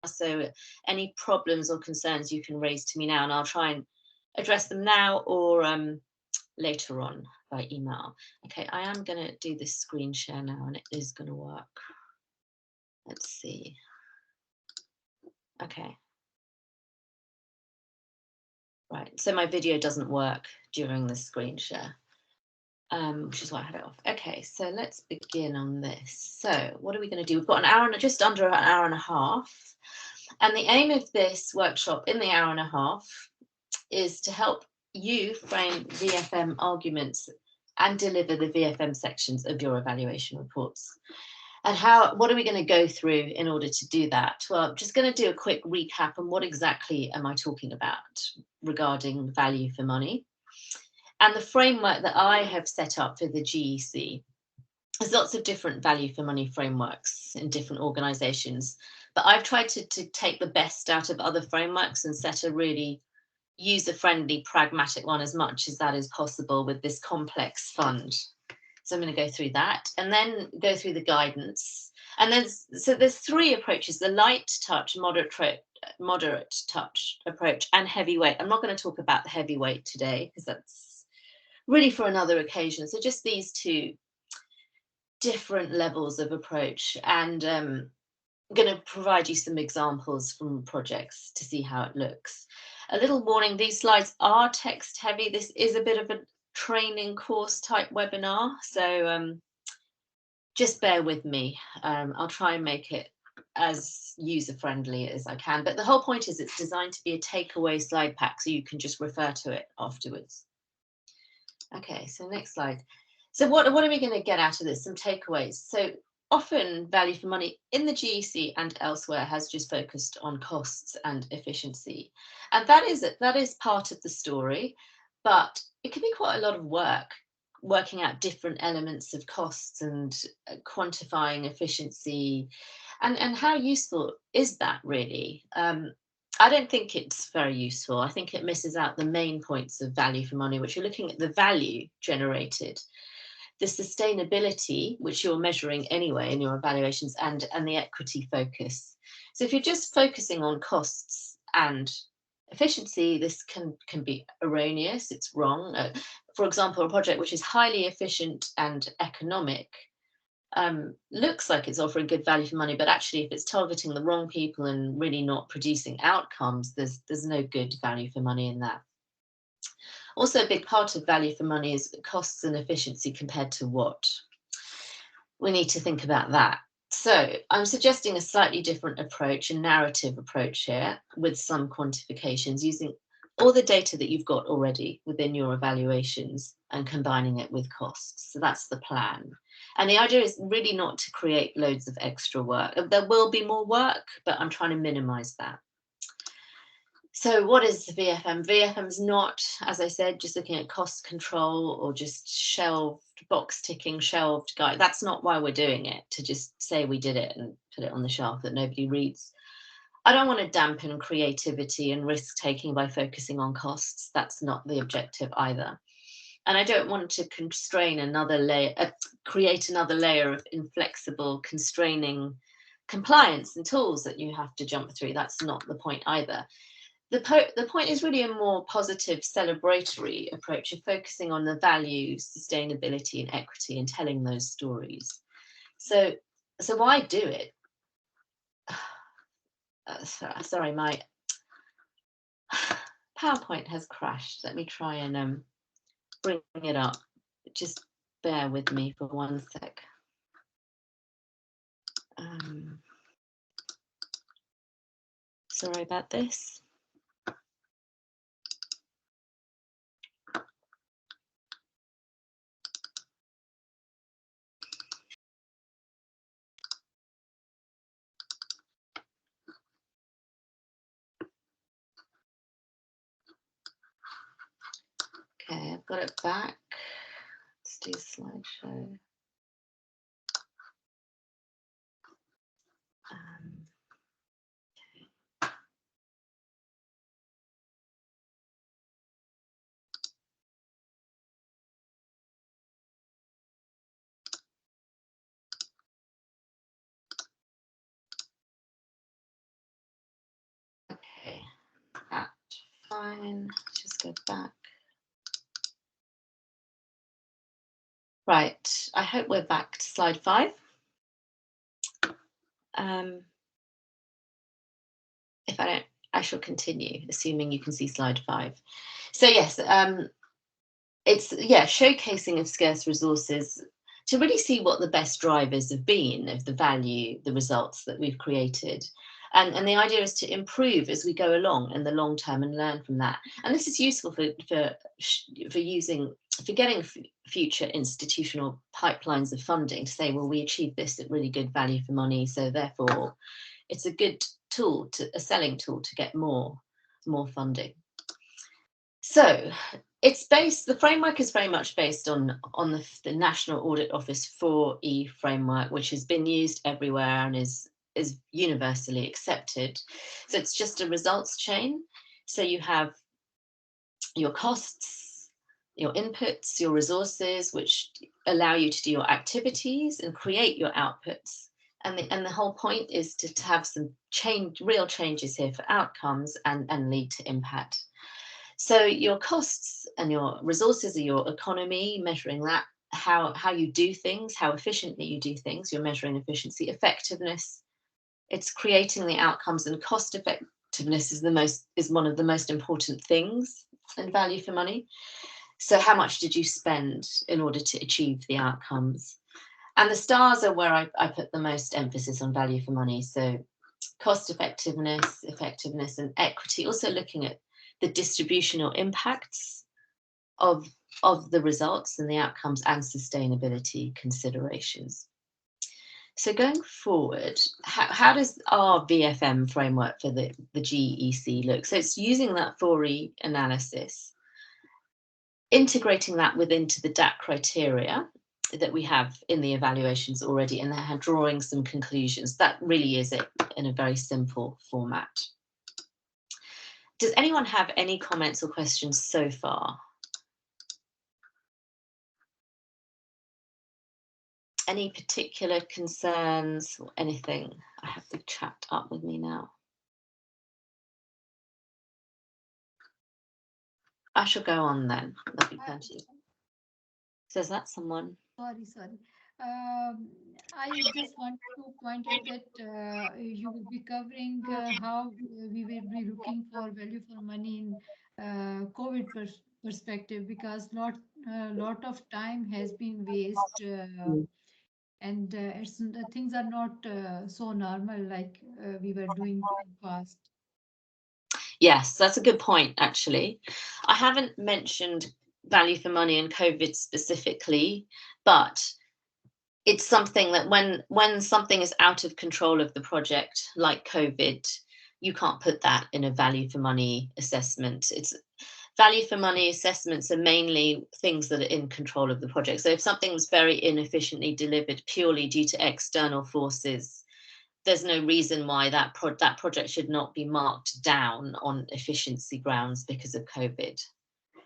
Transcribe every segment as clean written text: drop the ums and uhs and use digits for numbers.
So any problems or concerns you can raise to me now, and I'll try and address them now or later on by email. Okay, I am going to do this screen share now, and it is going to work. Let's see. Okay. Right, so my video doesn't work during the screen share, which is why I had it off. Okay, so let's begin on this. So what are we going to do? We've got an hour and just under an hour and a half. And the aim of this workshop in the hour and a half is to help you frame VFM arguments and deliver the VFM sections of your evaluation reports. And what are we going to go through in order to do that? Well, I'm just going to do a quick recap on what exactly am I talking about regarding value for money. And the framework that I have set up for the GEC. There's lots of different value for money frameworks in different organizations, but I've tried to take the best out of other frameworks and set a really user-friendly, pragmatic one as much as that is possible with this complex fund. So I'm going to go through that and then go through the guidance. And there's three approaches: the light touch, moderate touch approach, and heavyweight. I'm not going to talk about the heavyweight today because that's really for another occasion. So just these two different levels of approach, and I'm going to provide you some examples from projects to see how it looks. A little warning, these slides are text heavy. This is a bit of a training course type webinar, so just bear with me. I'll try and make it as user-friendly as I can, but the whole point is it's designed to be a takeaway slide pack so you can just refer to it afterwards. Okay, so next slide. So what are we going to get out of this? Some takeaways. So often value for money in the GEC and elsewhere has just focused on costs and efficiency. And that is part of the story, but it can be quite a lot of work working out different elements of costs and quantifying efficiency. And how useful is that really? I don't think it's very useful. I think it misses out the main points of value for money, which you're looking at the value generated, the sustainability, which you're measuring anyway in your evaluations, and the equity focus. So if you're just focusing on costs and efficiency, this can be erroneous, it's wrong. For example, a project which is highly efficient and economic looks like it's offering good value for money, but actually if it's targeting the wrong people and really not producing outcomes, there's no good value for money in that. Also, a big part of value for money is costs and efficiency compared to what? We need to think about that. So I'm suggesting a slightly different approach, a narrative approach here with some quantifications using all the data that you've got already within your evaluations and combining it with costs. So that's the plan. And the idea is really not to create loads of extra work. There will be more work, but I'm trying to minimize that. So what is the VFM? VFM is not, as I said, just looking at cost control or just shelved, box ticking, shelved guide. That's not why we're doing it, to just say we did it and put it on the shelf that nobody reads. I don't want to dampen creativity and risk taking by focusing on costs. That's not the objective either. And I don't want to constrain another layer, create another layer of inflexible, constraining compliance and tools that you have to jump through. That's not the point either. The point is really a more positive, celebratory approach of focusing on the values, sustainability, and equity, and telling those stories. So why do it? Sorry, my PowerPoint has crashed. Let me try and bring it up. Just bear with me for 1 sec. Sorry about this. Okay, I've got it back. Let's do slideshow. fine. Just go back. Right, I hope we're back to slide 5. If I don't, I shall continue, assuming you can see slide 5. So yes, it's showcasing of scarce resources to really see what the best drivers have been of the value, the results that we've created. And the idea is to improve as we go along in the long term and learn from that. And this is useful for getting future institutional pipelines of funding to say, well, we achieved this at really good value for money, so therefore it's a good tool, a selling tool to get more funding. So the framework is very much based on the National Audit Office 4E framework, which has been used everywhere and is universally accepted. So it's just a results chain. So you have your costs, your inputs, your resources, which allow you to do your activities and create your outputs. And the whole point is to have some real changes here for outcomes and lead to impact. So your costs and your resources are your economy, measuring that, how you do things, how efficiently you do things. You're measuring efficiency. Effectiveness, it's creating the outcomes, and cost effectiveness is one of the most important things in value for money. So how much did you spend in order to achieve the outcomes? And the stars are where I put the most emphasis on value for money. So cost effectiveness, and equity, also looking at the distributional impacts of the results and the outcomes, and sustainability considerations. So going forward, how does our VFM framework for the GEC look? So it's using that 4E analysis, integrating that into the DAC criteria that we have in the evaluations already, and then drawing some conclusions. That really is it in a very simple format. Does anyone have any comments or questions so far? Any particular concerns or anything? I have the chat up with me now. I shall go on then. That'll be plenty. Says that someone? Sorry. I just want to point out that you will be covering how we will be looking for value for money in COVID perspective, because lot of time has been wasted, and things are not so normal like we were doing in past. Yes, that's a good point, actually. I haven't mentioned value for money and COVID specifically, but it's something that when something is out of control of the project, like COVID, you can't put that in a value for money assessment. It's value for money assessments are mainly things that are in control of the project. So if something was very inefficiently delivered purely due to external forces, there's no reason why that project should not be marked down on efficiency grounds because of COVID.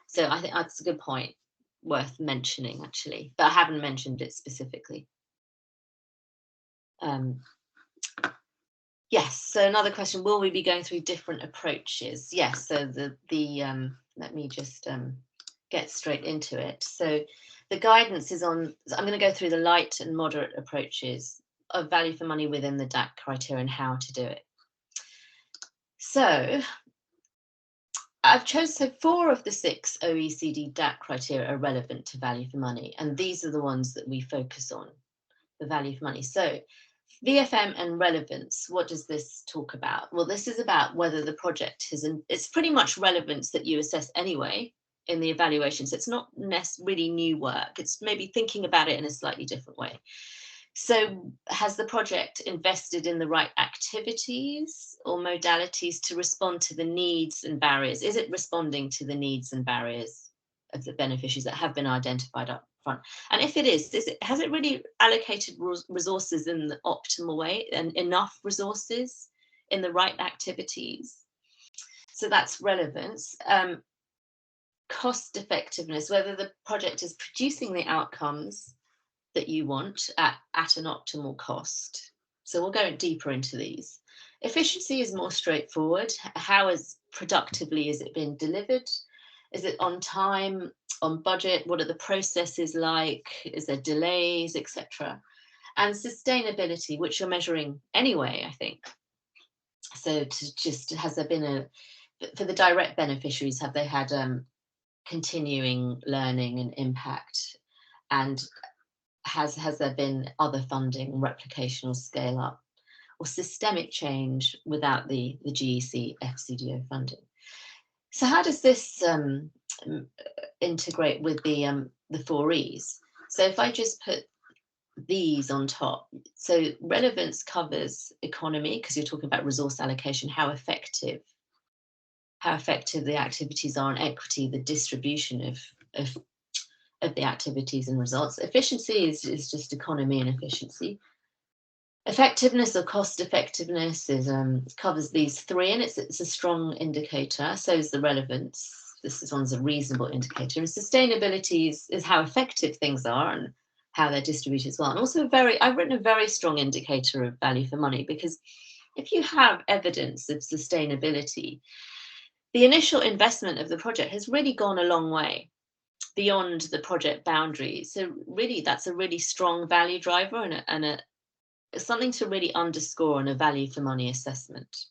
So I think that's a good point, worth mentioning, actually, but I haven't mentioned it specifically. Yes, so another question, will we be going through different approaches? Yes, so let me just get straight into it. So the guidance is on, I'm going to go through the light and moderate approaches of value for money within the DAC criteria and how to do it. So I've chosen 4 of the 6 OECD DAC criteria are relevant to value for money, and these are the ones that we focus on, the value for money. So VFM and relevance, what does this talk about? Well, this is about whether the project it's pretty much relevance that you assess anyway in the evaluations. It's not really new work. It's maybe thinking about it in a slightly different way. So has the project invested in the right activities or modalities to respond to the needs and barriers? Is it responding to the needs and barriers of the beneficiaries that have been identified up front? And if it is, has it really allocated resources in the optimal way and enough resources in the right activities? So that's relevance. Cost effectiveness, whether the project is producing the outcomes that you want at an optimal cost. So we'll go deeper into these. Efficiency is more straightforward. How as productively is it being delivered? Is it on time, on budget? What are the processes like? Is there delays, etc.? And sustainability, which you're measuring anyway, I think. So has there been for the direct beneficiaries, have they had continuing learning and impact? And has there been other funding, replication or scale up, or systemic change without the GEC FCDO funding? So how does this integrate with the 4Es? So if I just put these on top, so relevance covers economy, because you're talking about resource allocation, how effective the activities are on equity, the distribution of the activities and results. Efficiency is just economy and efficiency. Effectiveness or cost effectiveness covers these three, and it's a strong indicator. So is the relevance. This one's a reasonable indicator. And sustainability is how effective things are and how they're distributed as well. And also I've written a very strong indicator of value for money, because if you have evidence of sustainability, the initial investment of the project has really gone a long way beyond the project boundaries. So really, that's a really strong value driver and something to really underscore on a value for money assessment.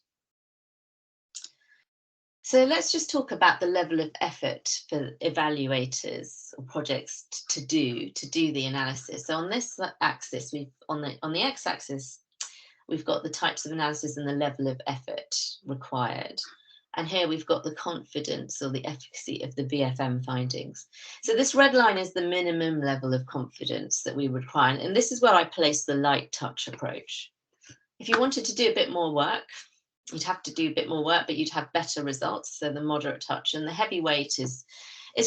So let's just talk about the level of effort for evaluators or projects to do the analysis. So on this axis, on the x-axis, we've got the types of analysis and the level of effort required. And here we've got the confidence or the efficacy of the VFM findings. So this red line is the minimum level of confidence that we require. And this is where I place the light touch approach. If you wanted to do a bit more work, you'd have to do a bit more work, but you'd have better results. So the moderate touch and the heavyweight is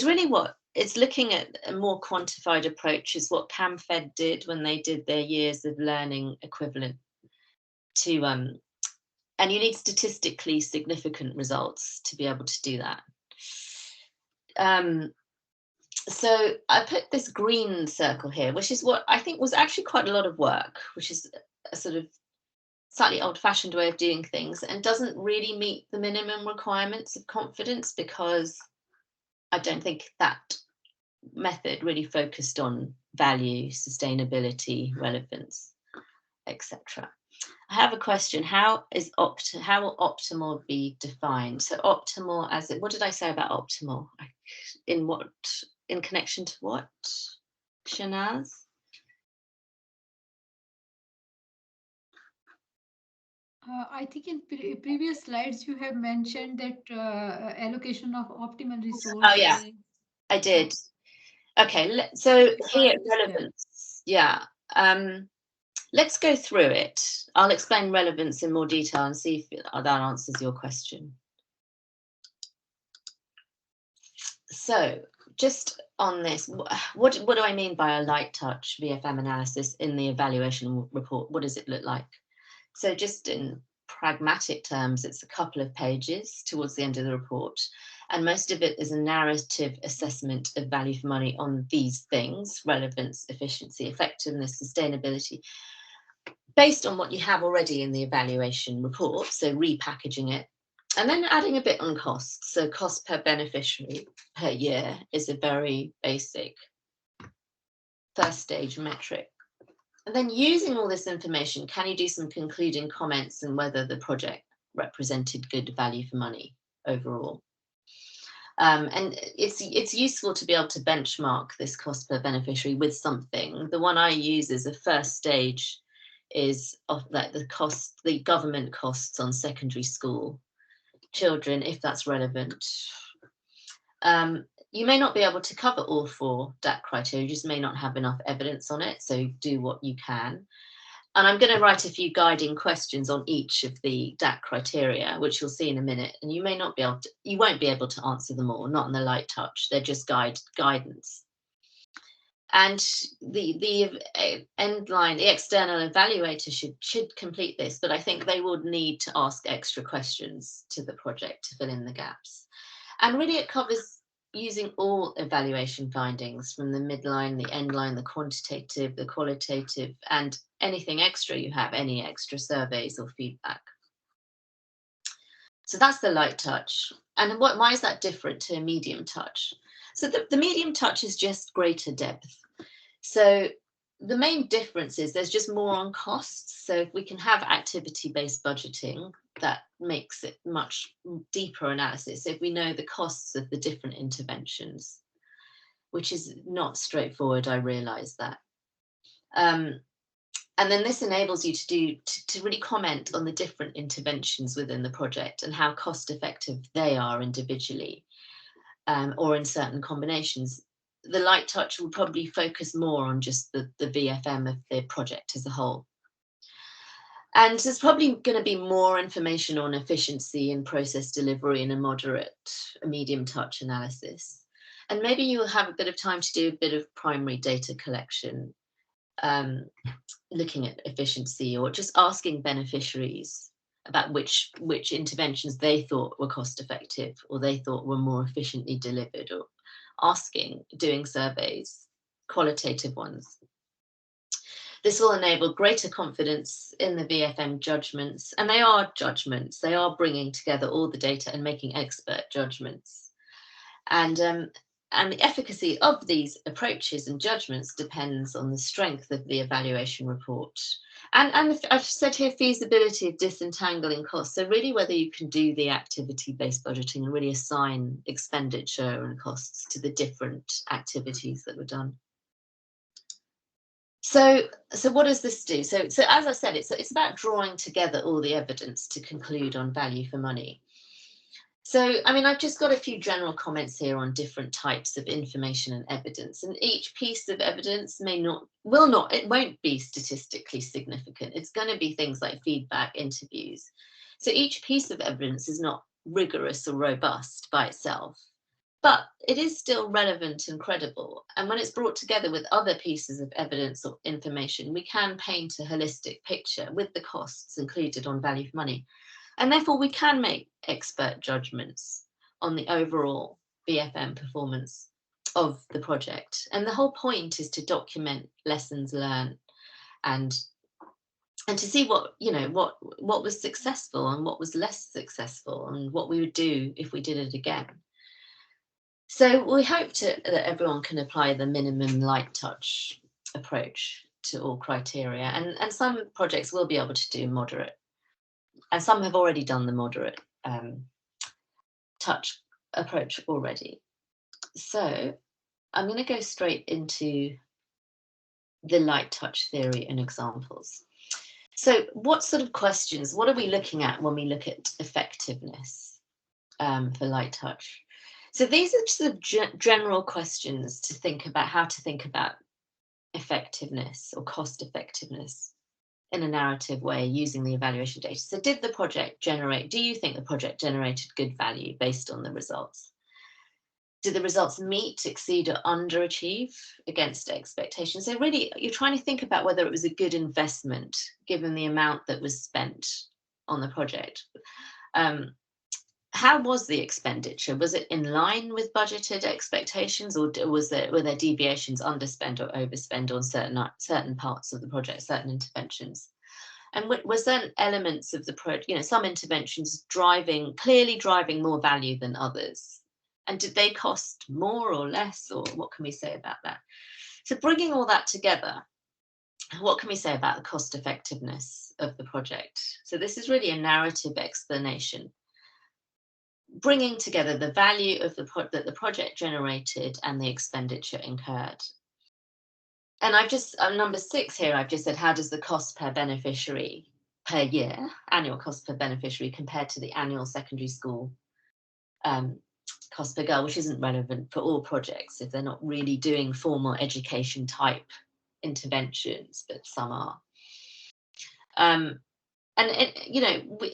really what it's looking at. A more quantified approach is what CAMFED did when they did their years of learning equivalent to and you need statistically significant results to be able to do that. So I put this green circle here, which is what I think was actually quite a lot of work, which is a sort of slightly old-fashioned way of doing things and doesn't really meet the minimum requirements of confidence, because I don't think that method really focused on value, sustainability, relevance, etc. I have a question. How will optimal be defined? So optimal what did I say about optimal? In connection to what, Shanaz? I think in previous slides you have mentioned that allocation of optimal resources. Oh yeah, I did. Okay, so here relevance. Yeah. Let's go through it. I'll explain relevance in more detail and see if that answers your question. So just on this, what do I mean by a light touch VFM analysis in the evaluation report? What does it look like? So just in pragmatic terms, it's a couple of pages towards the end of the report. And most of it is a narrative assessment of value for money on these things: relevance, efficiency, effectiveness, sustainability, based on what you have already in the evaluation report, so repackaging it, and then adding a bit on costs. So cost per beneficiary per year is a very basic first stage metric. And then using all this information, can you do some concluding comments on whether the project represented good value for money overall? And it's useful to be able to benchmark this cost per beneficiary with something. The one I use as a first stage is of like the government costs on secondary school children, if that's relevant. You may not be able to cover all 4 DAC criteria, you just may not have enough evidence on it, so do what you can. And I'm going to write a few guiding questions on each of the DAC criteria, which you'll see in a minute, and you won't be able to answer them all, not in the light touch, they're just guidance. And the end line, the external evaluator should complete this, but I think they would need to ask extra questions to the project to fill in the gaps. And really it covers using all evaluation findings from the midline, the end line, the quantitative, the qualitative, and anything extra you have, any extra surveys or feedback. So that's the light touch. And why is that different to a medium touch? So the medium touch is just greater depth. So the main difference is there's just more on costs. So if we can have activity-based budgeting, that makes it much deeper analysis. If we know the costs of the different interventions, which is not straightforward, I realize that. And then this enables you to really comment on the different interventions within the project and how cost effective they are individually, or in certain combinations. The light touch will probably focus more on just the VFM of the project as a whole. And there's probably going to be more information on efficiency and process delivery in a medium touch analysis. And maybe you'll have a bit of time to do a bit of primary data collection, looking at efficiency, or just asking beneficiaries about which interventions they thought were cost effective or they thought were more efficiently delivered, or doing surveys, qualitative ones. This will enable greater confidence in the VFM judgments, and they are judgments. They are bringing together all the data and making expert judgments. And the efficacy of these approaches and judgments depends on the strength of the evaluation report. And I've said here feasibility of disentangling costs. So really whether you can do the activity-based budgeting and really assign expenditure and costs to the different activities that were done. So what does this do? So as I said, it's about drawing together all the evidence to conclude on value for money. So, I mean, I've just got a few general comments here on different types of information and evidence, and each piece of evidence it won't be statistically significant. It's going to be things like feedback, interviews. So each piece of evidence is not rigorous or robust by itself, but it is still relevant and credible. And when it's brought together with other pieces of evidence or information, we can paint a holistic picture with the costs included on value for money. And therefore, we can make expert judgments on the overall VFM performance of the project. And the whole point is to document lessons learned and to see what was successful and what was less successful and what we would do if we did it again. So we hope that everyone can apply the minimum light touch approach to all criteria. And some projects will be able to do moderate. And some have already done the moderate touch approach already. So I'm going to go straight into the light touch theory and examples. So what sort of questions, what are we looking at when we look at effectiveness for light touch? So these are sort of general questions to think about, how to think about effectiveness or cost effectiveness in a narrative way using the evaluation data. So do you think the project generated good value based on the results? Did the results meet, exceed, or underachieve against expectations? So really, you're trying to think about whether it was a good investment given the amount that was spent on the project. How was the expenditure? Was it in line with budgeted expectations, or were there deviations, underspend or overspend on certain parts of the project, certain interventions? And was there elements of the project, some interventions clearly driving more value than others? And did they cost more or less, or what can we say about that? So bringing all that together, what can we say about the cost effectiveness of the project? So this is really a narrative explanation, bringing together the value of that the project generated and the expenditure incurred. And I've just, number 6 here, I've just said, how does the cost per beneficiary per year, annual cost per beneficiary, compared to the annual secondary school cost per girl, which isn't relevant for all projects if they're not really doing formal education type interventions, but some are.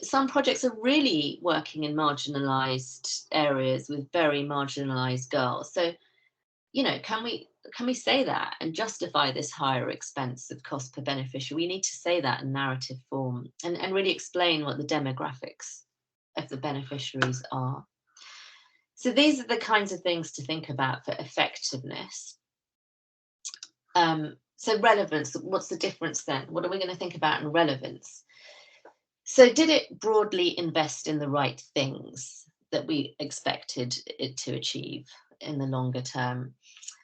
Some projects are really working in marginalized areas with very marginalized girls. So, can we say that and justify this higher expense of cost per beneficiary? We need to say that in narrative form and really explain what the demographics of the beneficiaries are. So these are the kinds of things to think about for effectiveness. So relevance, what's the difference then? What are we going to think about in relevance? So did it broadly invest in the right things that we expected it to achieve in the longer term?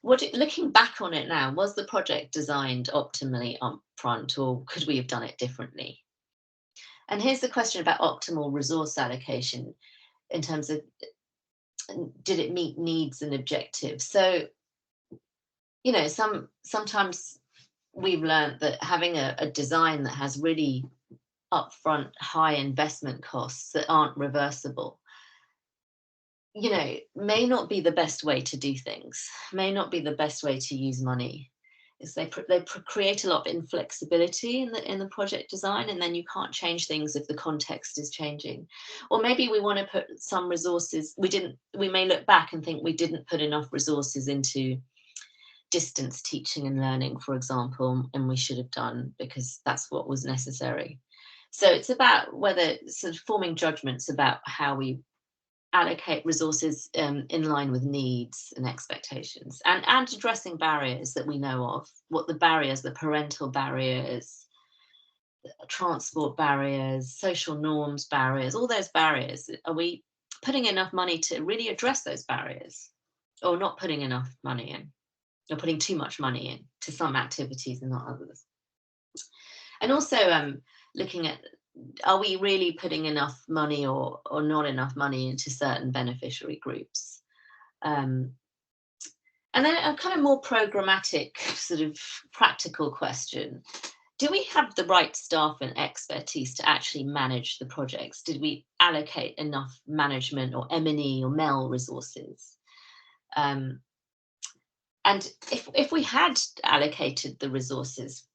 Looking back on it now, was the project designed optimally up front, or could we have done it differently? And here's the question about optimal resource allocation in terms of, did it meet needs and objectives? So, sometimes we've learned that having a design that has really upfront high investment costs that aren't reversible, may not be the best way to do things, may not be the best way to use money. Is they create a lot of inflexibility in the project design, and then you can't change things if the context is changing. Or maybe we want to put some resources, we may look back and think we didn't put enough resources into distance teaching and learning, for example, and we should have done, because that's what was necessary. So it's about whether sort of forming judgments about how we allocate resources in line with needs and expectations, and addressing barriers that we know of, what the barriers, the parental barriers, transport barriers, social norms barriers, all those barriers. Are we putting enough money to really address those barriers, or not putting enough money in, or putting too much money in to some activities and not others? And also looking at, are we really putting enough money or not enough money into certain beneficiary groups? And then a kind of more programmatic, sort of practical question. Do we have the right staff and expertise to actually manage the projects? Did we allocate enough management or M&E or MEL resources? And if we had allocated the resources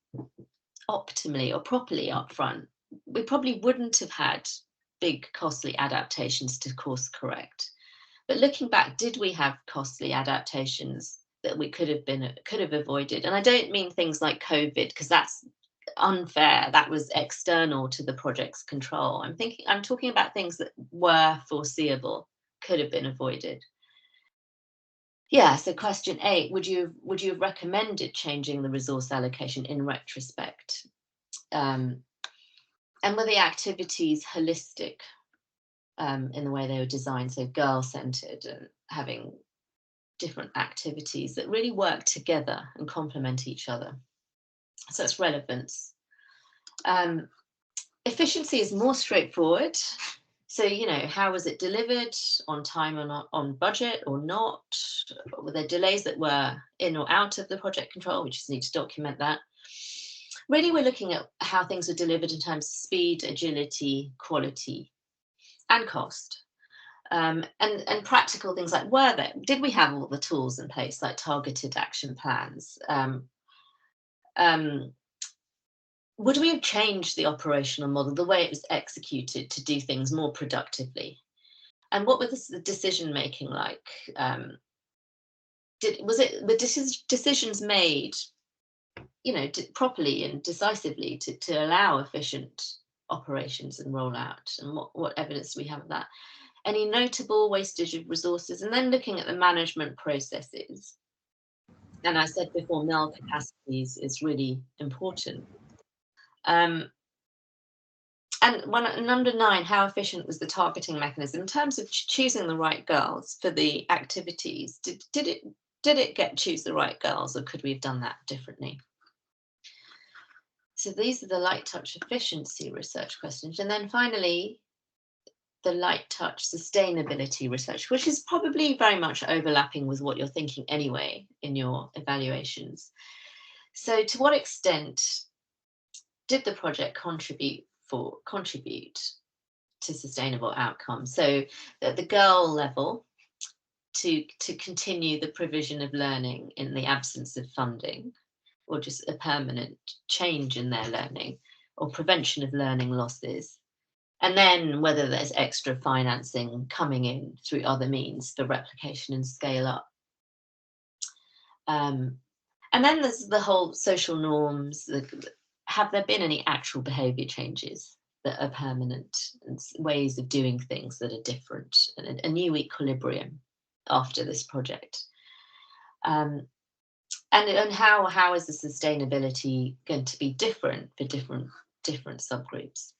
optimally or properly upfront, we probably wouldn't have had big costly adaptations to course correct. But looking back, did we have costly adaptations that we could have avoided? And I don't mean things like COVID, because that's unfair. That was external to the project's control. I'm talking about things that were foreseeable, could have been avoided. Yeah, so question 8, would you have recommended changing the resource allocation in retrospect? And were the activities holistic in the way they were designed, so girl-centered and having different activities that really work together and complement each other? So it's relevance. Efficiency is more straightforward. So, how was it delivered, on time or not, on budget or not? Were there delays that were in or out of the project control? We just need to document that. Really, we're looking at how things were delivered in terms of speed, agility, quality, and cost. And practical things like, did we have all the tools in place, like targeted action plans? Would we have changed the operational model, the way it was executed, to do things more productively? And what were the decision making like? Were decisions made, properly and decisively to allow efficient operations and rollout? And what evidence do we have of that? Any notable wastage of resources? And then looking at the management processes. And I said before, MEL capacities is really important. And number 9, how efficient was the targeting mechanism in terms of choosing the right girls for the activities? Did it choose the right girls, or could we have done that differently? So these are the light touch efficiency research questions. And then finally, the light touch sustainability research, which is probably very much overlapping with what you're thinking anyway in your evaluations. So to what extent did the project contribute to sustainable outcomes? So at the girl level, to continue the provision of learning in the absence of funding, or just a permanent change in their learning, or prevention of learning losses. And then whether there's extra financing coming in through other means for replication and scale up. And then there's the whole social norms. Have there been any actual behaviour changes that are permanent, and ways of doing things that are different, and a new equilibrium? after this project. And how is the sustainability going to be different for different subgroups?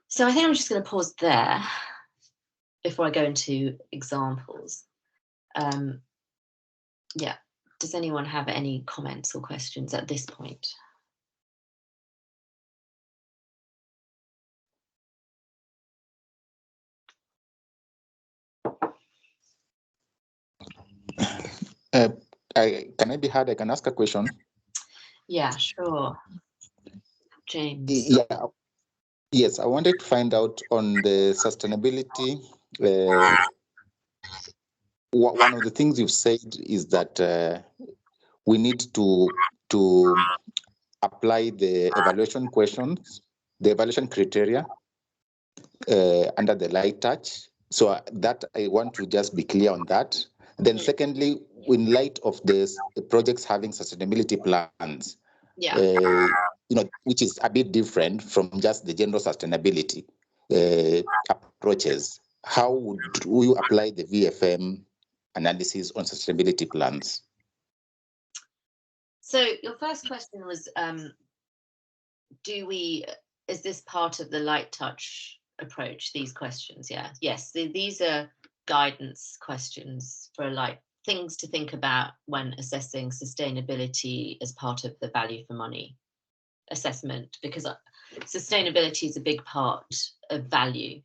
So I think I'm just going to pause there before I go into examples. Yeah, does anyone have any comments or questions at this point? Can I be heard? I can ask a question. Yeah, sure. James. Yeah. Yes, I wanted to find out on the sustainability. One of the things you've said is that we need to apply the evaluation questions, the evaluation criteria under the light touch. So that I want to just be clear on that. Then secondly, in light of this, the projects having sustainability plans, Yeah. Which is a bit different from just the general sustainability approaches. How would you apply the VFM analysis on sustainability plans? So your first question was, is this part of the light touch approach, these questions? Yeah. Yes, these are guidance questions for things to think about when assessing sustainability as part of the value for money assessment, because sustainability is a big part of value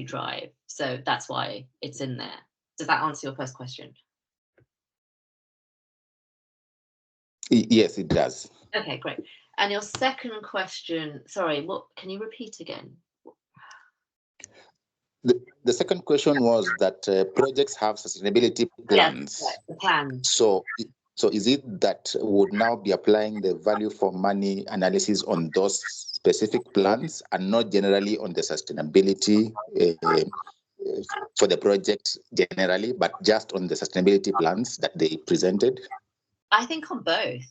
drive. So that's why it's in there. Does that answer your first question? Yes, it does. Okay, great. And your second question, sorry, what can you repeat again? The second question was that projects have sustainability plans. Yes, the plans. So is it that would now be applying the value for money analysis on those specific plans and not generally on the sustainability for the project generally, but just on the sustainability plans that they presented? I think on both.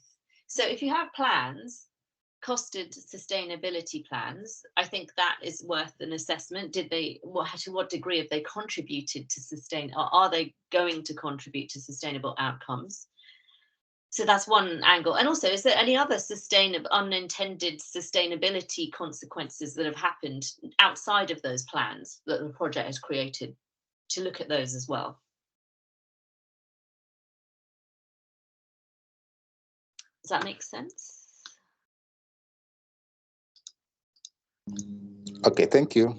So if you have plans, costed sustainability plans, I think that is worth an assessment. To what degree have they contributed to or are they going to contribute to sustainable outcomes? So that's one angle. And also, is there any other unintended sustainability consequences that have happened outside of those plans that the project has created, to look at those as well? Does that make sense? Okay, thank you.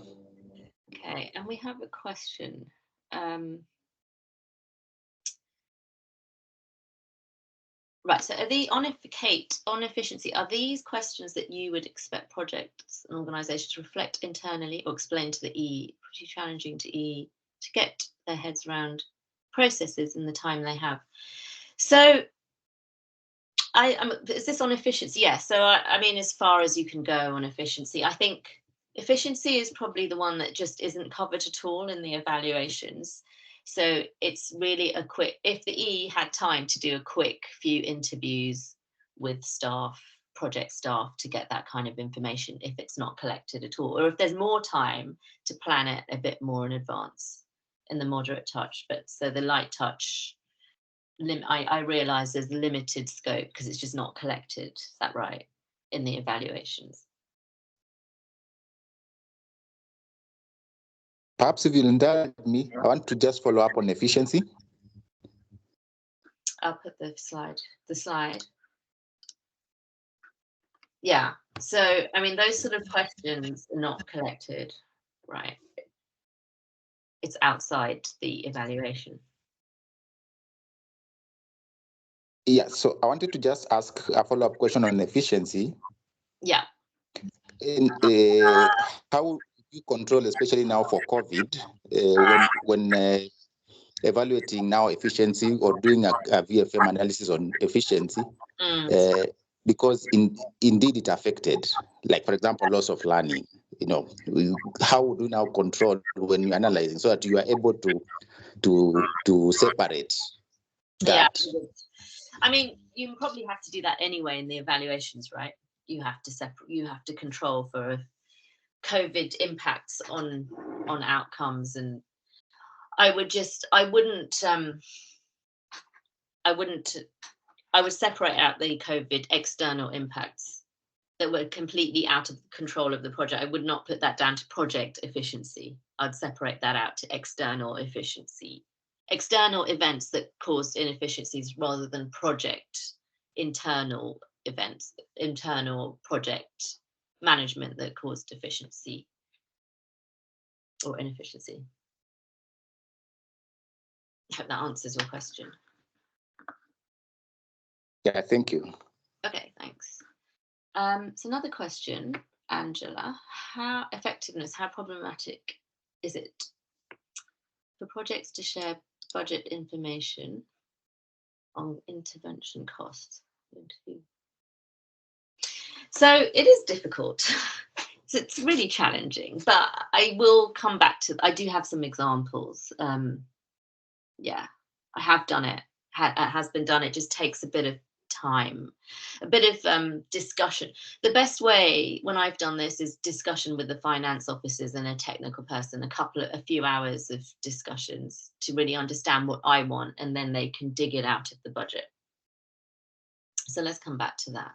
Okay, and we have a question. Right, so are the on efficiency, are these questions that you would expect projects and organisations to reflect internally or explain to the E? Pretty challenging to get their heads around processes in the time they have. So is this on efficiency? Yes. So I mean, as far as you can go on efficiency, I think efficiency is probably the one that just isn't covered at all in the evaluations. So it's really if the E had time to do a quick few interviews with project staff to get that kind of information, if it's not collected at all, or if there's more time to plan it a bit more in advance in the moderate touch. But so the light touch, I realise there's limited scope because it's just not collected. Is that right? In the evaluations. Perhaps if you'll indulge me, I want to just follow up on efficiency. I'll put the slide. Yeah, so I mean, those sort of questions are not collected, right? It's outside the evaluation. Yeah, so I wanted to just ask a follow-up question on efficiency. Yeah. How you control, especially now for COVID, when evaluating now efficiency or doing a VFM analysis on efficiency, because indeed it affected, like for example, loss of learning. How would you now control when you're analyzing so that you are able to separate that? Yeah. I mean, you probably have to do that anyway in the evaluations, right? You have to control for COVID impacts on outcomes. And I would separate out the COVID external impacts that were completely out of control of the project. I would not put that down to project efficiency. I'd separate that out to external efficiency, external events that caused inefficiencies rather than project internal events, internal project management that caused efficiency or inefficiency. I hope that answers your question. Yeah, thank you. Okay, thanks. So another question, Angela, how problematic is it for projects to share budget information on intervention costs? So it is difficult. So it's really challenging, but I will come back to, I do have some examples. Yeah, I have done it. It has been done. It just takes a bit of time, a bit of discussion. The best way when I've done this is discussion with the finance officers and a technical person, a few hours of discussions to really understand what I want, and then they can dig it out of the budget. So let's come back to that.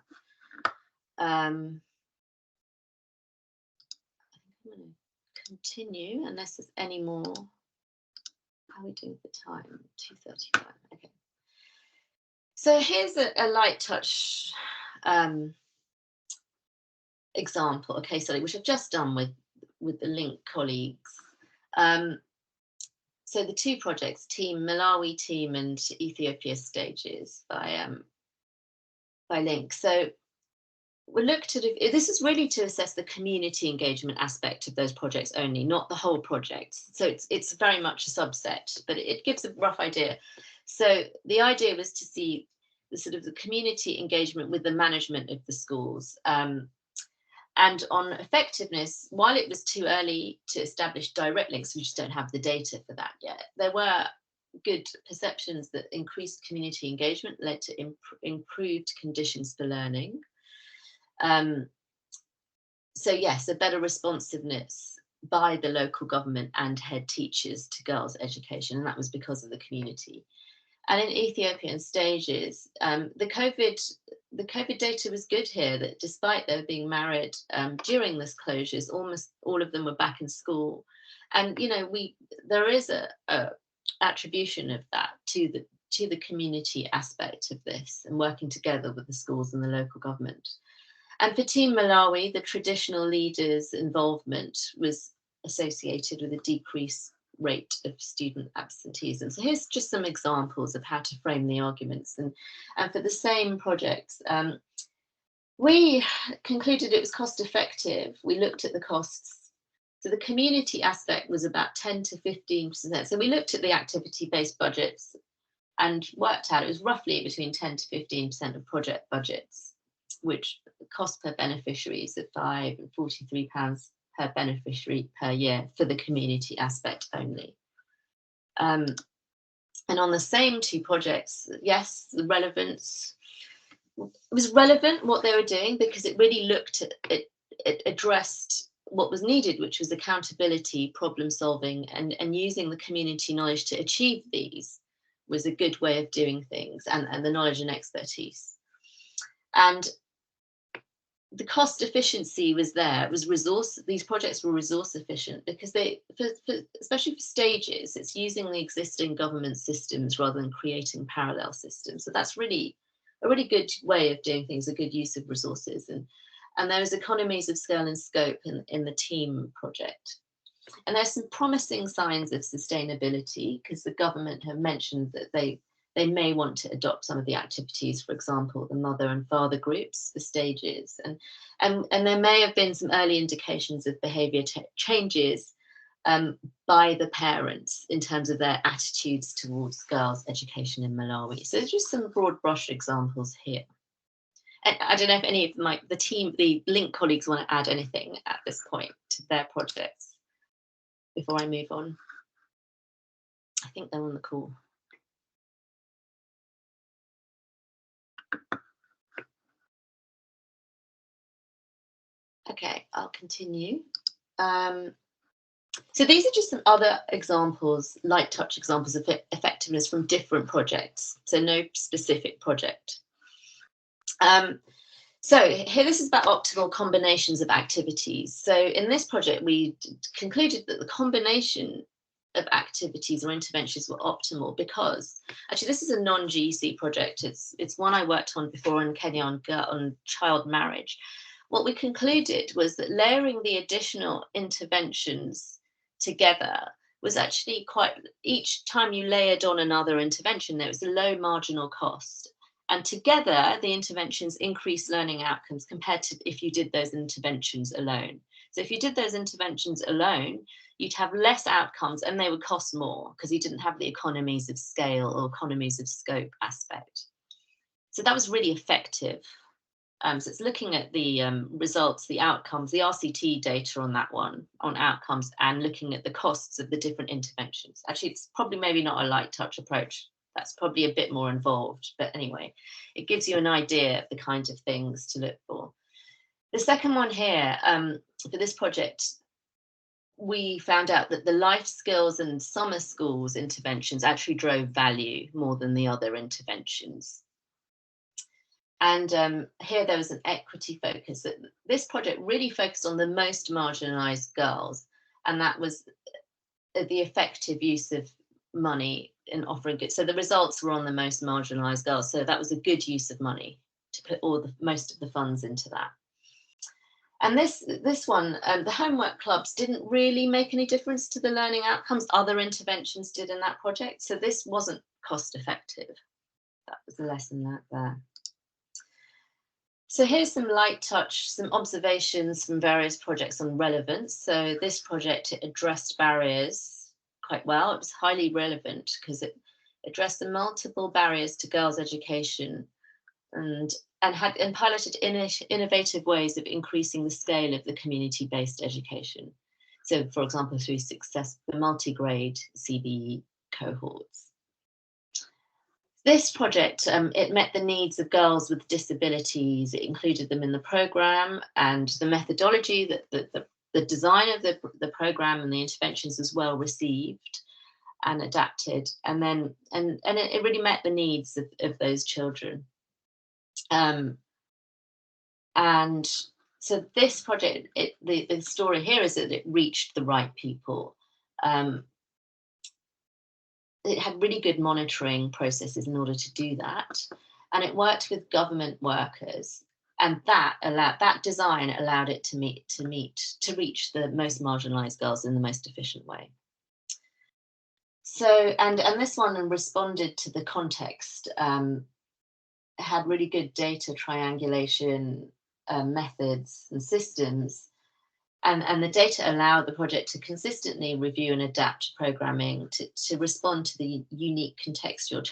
I think I'm going to continue unless there's any more. How are we doing for time? 2:35. Okay. So here's a light touch example, a case study, which I've just done with the Link colleagues. So the two projects, Malawi team and Ethiopia stages by Link. So we looked at this is really to assess the community engagement aspect of those projects only, not the whole project. So it's very much a subset, but it gives a rough idea. So the idea was to see the sort of the community engagement with the management of the schools. And on effectiveness, while it was too early to establish direct links, we just don't have the data for that yet, there were good perceptions that increased community engagement led to improved conditions for learning. So yes, a better responsiveness by the local government and head teachers to girls' education, and that was because of the community. And in Ethiopian stages, the COVID data was good here, that despite their being married during this closures, almost all of them were back in school. And there is a attribution of that to the community aspect of this and working together with the schools and the local government. And for Team Malawi, the traditional leaders' involvement was associated with a decreased rate of student absenteeism. So here's just some examples of how to frame the arguments. And for the same project, we concluded it was cost effective. We looked at the costs. So the community aspect was about 10 to 15%. So we looked at the activity-based budgets and worked out it was roughly between 10 to 15% of project budgets, which cost per beneficiary is at £5 and £43 per beneficiary per year for the community aspect only. And on the same two projects, yes, the relevance, it was relevant what they were doing because it really looked at it addressed what was needed, which was accountability, problem solving, and using the community knowledge to achieve these was a good way of doing things, and the knowledge and expertise. And the cost efficiency was there. It was these projects were resource efficient because especially for stages, it's using the existing government systems rather than creating parallel systems. So that's really a really good way of doing things, a good use of resources. And there was economies of scale and scope in the team project. And there's some promising signs of sustainability because the government have mentioned that they may want to adopt some of the activities, for example, the mother and father groups for stages. And there may have been some early indications of behaviour changes by the parents in terms of their attitudes towards girls' education in Malawi. So just some broad brush examples here. And I don't know if any of the Link colleagues want to add anything at this point to their projects before I move on. I think they're on the call. Okay, I'll continue. So these are just some other examples, light touch examples of effectiveness from different projects. So no specific project. So here, this is about optimal combinations of activities. So in this project, we concluded that the combination of activities or interventions were optimal because, actually, this is a non-GEC project. It's one I worked on before in Kenya on child marriage. What we concluded was that layering the additional interventions together was actually quite, each time you layered on another intervention, there was a low marginal cost. And together, the interventions increase learning outcomes compared to if you did those interventions alone. So if you did those interventions alone, you'd have less outcomes and they would cost more because you didn't have the economies of scale or economies of scope aspect. So that was really effective. So it's looking at the results, the outcomes, the RCT data on that one, on outcomes, and looking at the costs of the different interventions. Actually, it's probably maybe not a light touch approach. That's probably a bit more involved, but anyway, it gives you an idea of the kind of things to look for. The second one here, for this project, we found out that the life skills and summer schools interventions actually drove value more than the other interventions. And here there was an equity focus. This project really focused on the most marginalized girls, and that was the effective use of money in offering goods. So the results were on the most marginalized girls. So that was a good use of money to put most of the funds into that. And this one, the homework clubs didn't really make any difference to the learning outcomes. Other interventions did in that project. So this wasn't cost effective. That was the lesson there. So here's some light touch, some observations from various projects on relevance. So this project, it addressed barriers quite well. It was highly relevant because it addressed the multiple barriers to girls' education and piloted innovative ways of increasing the scale of the community-based education. So, for example, through successful multi-grade CBE cohorts. This project, it met the needs of girls with disabilities. It included them in the program, and the methodology, the design of the program and the interventions was well received and adapted, and it really met the needs of those children. And so this project, the story here is that it reached the right people. It had really good monitoring processes in order to do that, and it worked with government workers, and that design allowed it to reach the most marginalized girls in the most efficient way. So, and this one responded to the context, had really good data triangulation methods and systems, and the data allowed the project to consistently review and adapt programming to respond to the unique contextual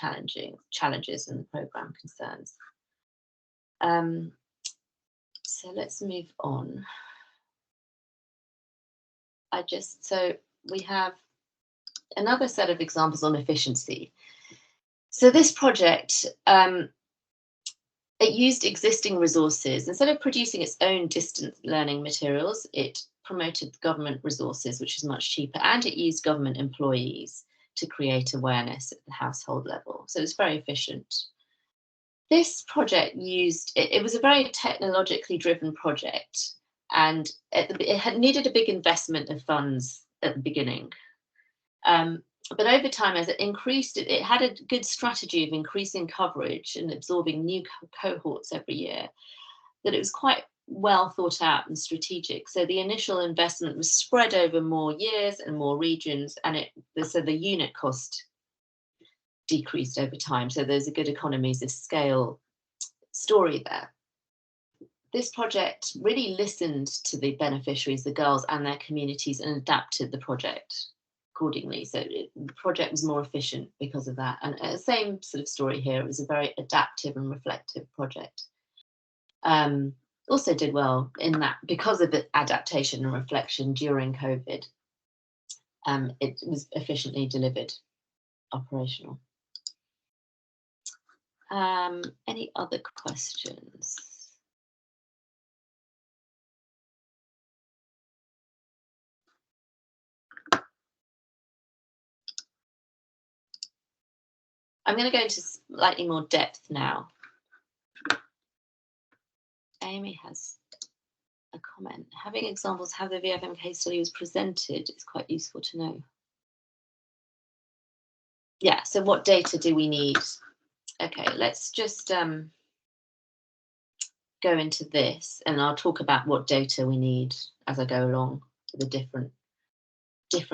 challenges and the program concerns. So let's move on. So we have another set of examples on efficiency. So this project, it used existing resources. Instead of producing its own distance learning materials, it promoted government resources, which is much cheaper, and it used government employees to create awareness at the household level. So it was very efficient. This project it was a very technologically driven project, and it had needed a big investment of funds at the beginning. But over time, as it increased, it had a good strategy of increasing coverage and absorbing new cohorts every year, that it was quite well thought out and strategic. So the initial investment was spread over more years and more regions, and so the unit cost decreased over time. So there's a good economies of scale story there. This project really listened to the beneficiaries, the girls and their communities, and adapted the project accordingly. So the project was more efficient because of that. And same sort of story here. It was a very adaptive and reflective project. Also did well in that because of the adaptation and reflection during COVID. It was efficiently delivered, operational. Any other questions? I'm going to go into slightly more depth now. Amy has a comment. Having examples how the VFM case study was presented is quite useful to know. Yeah, so what data do we need? Okay, let's just go into this, and I'll talk about what data we need as I go along, the different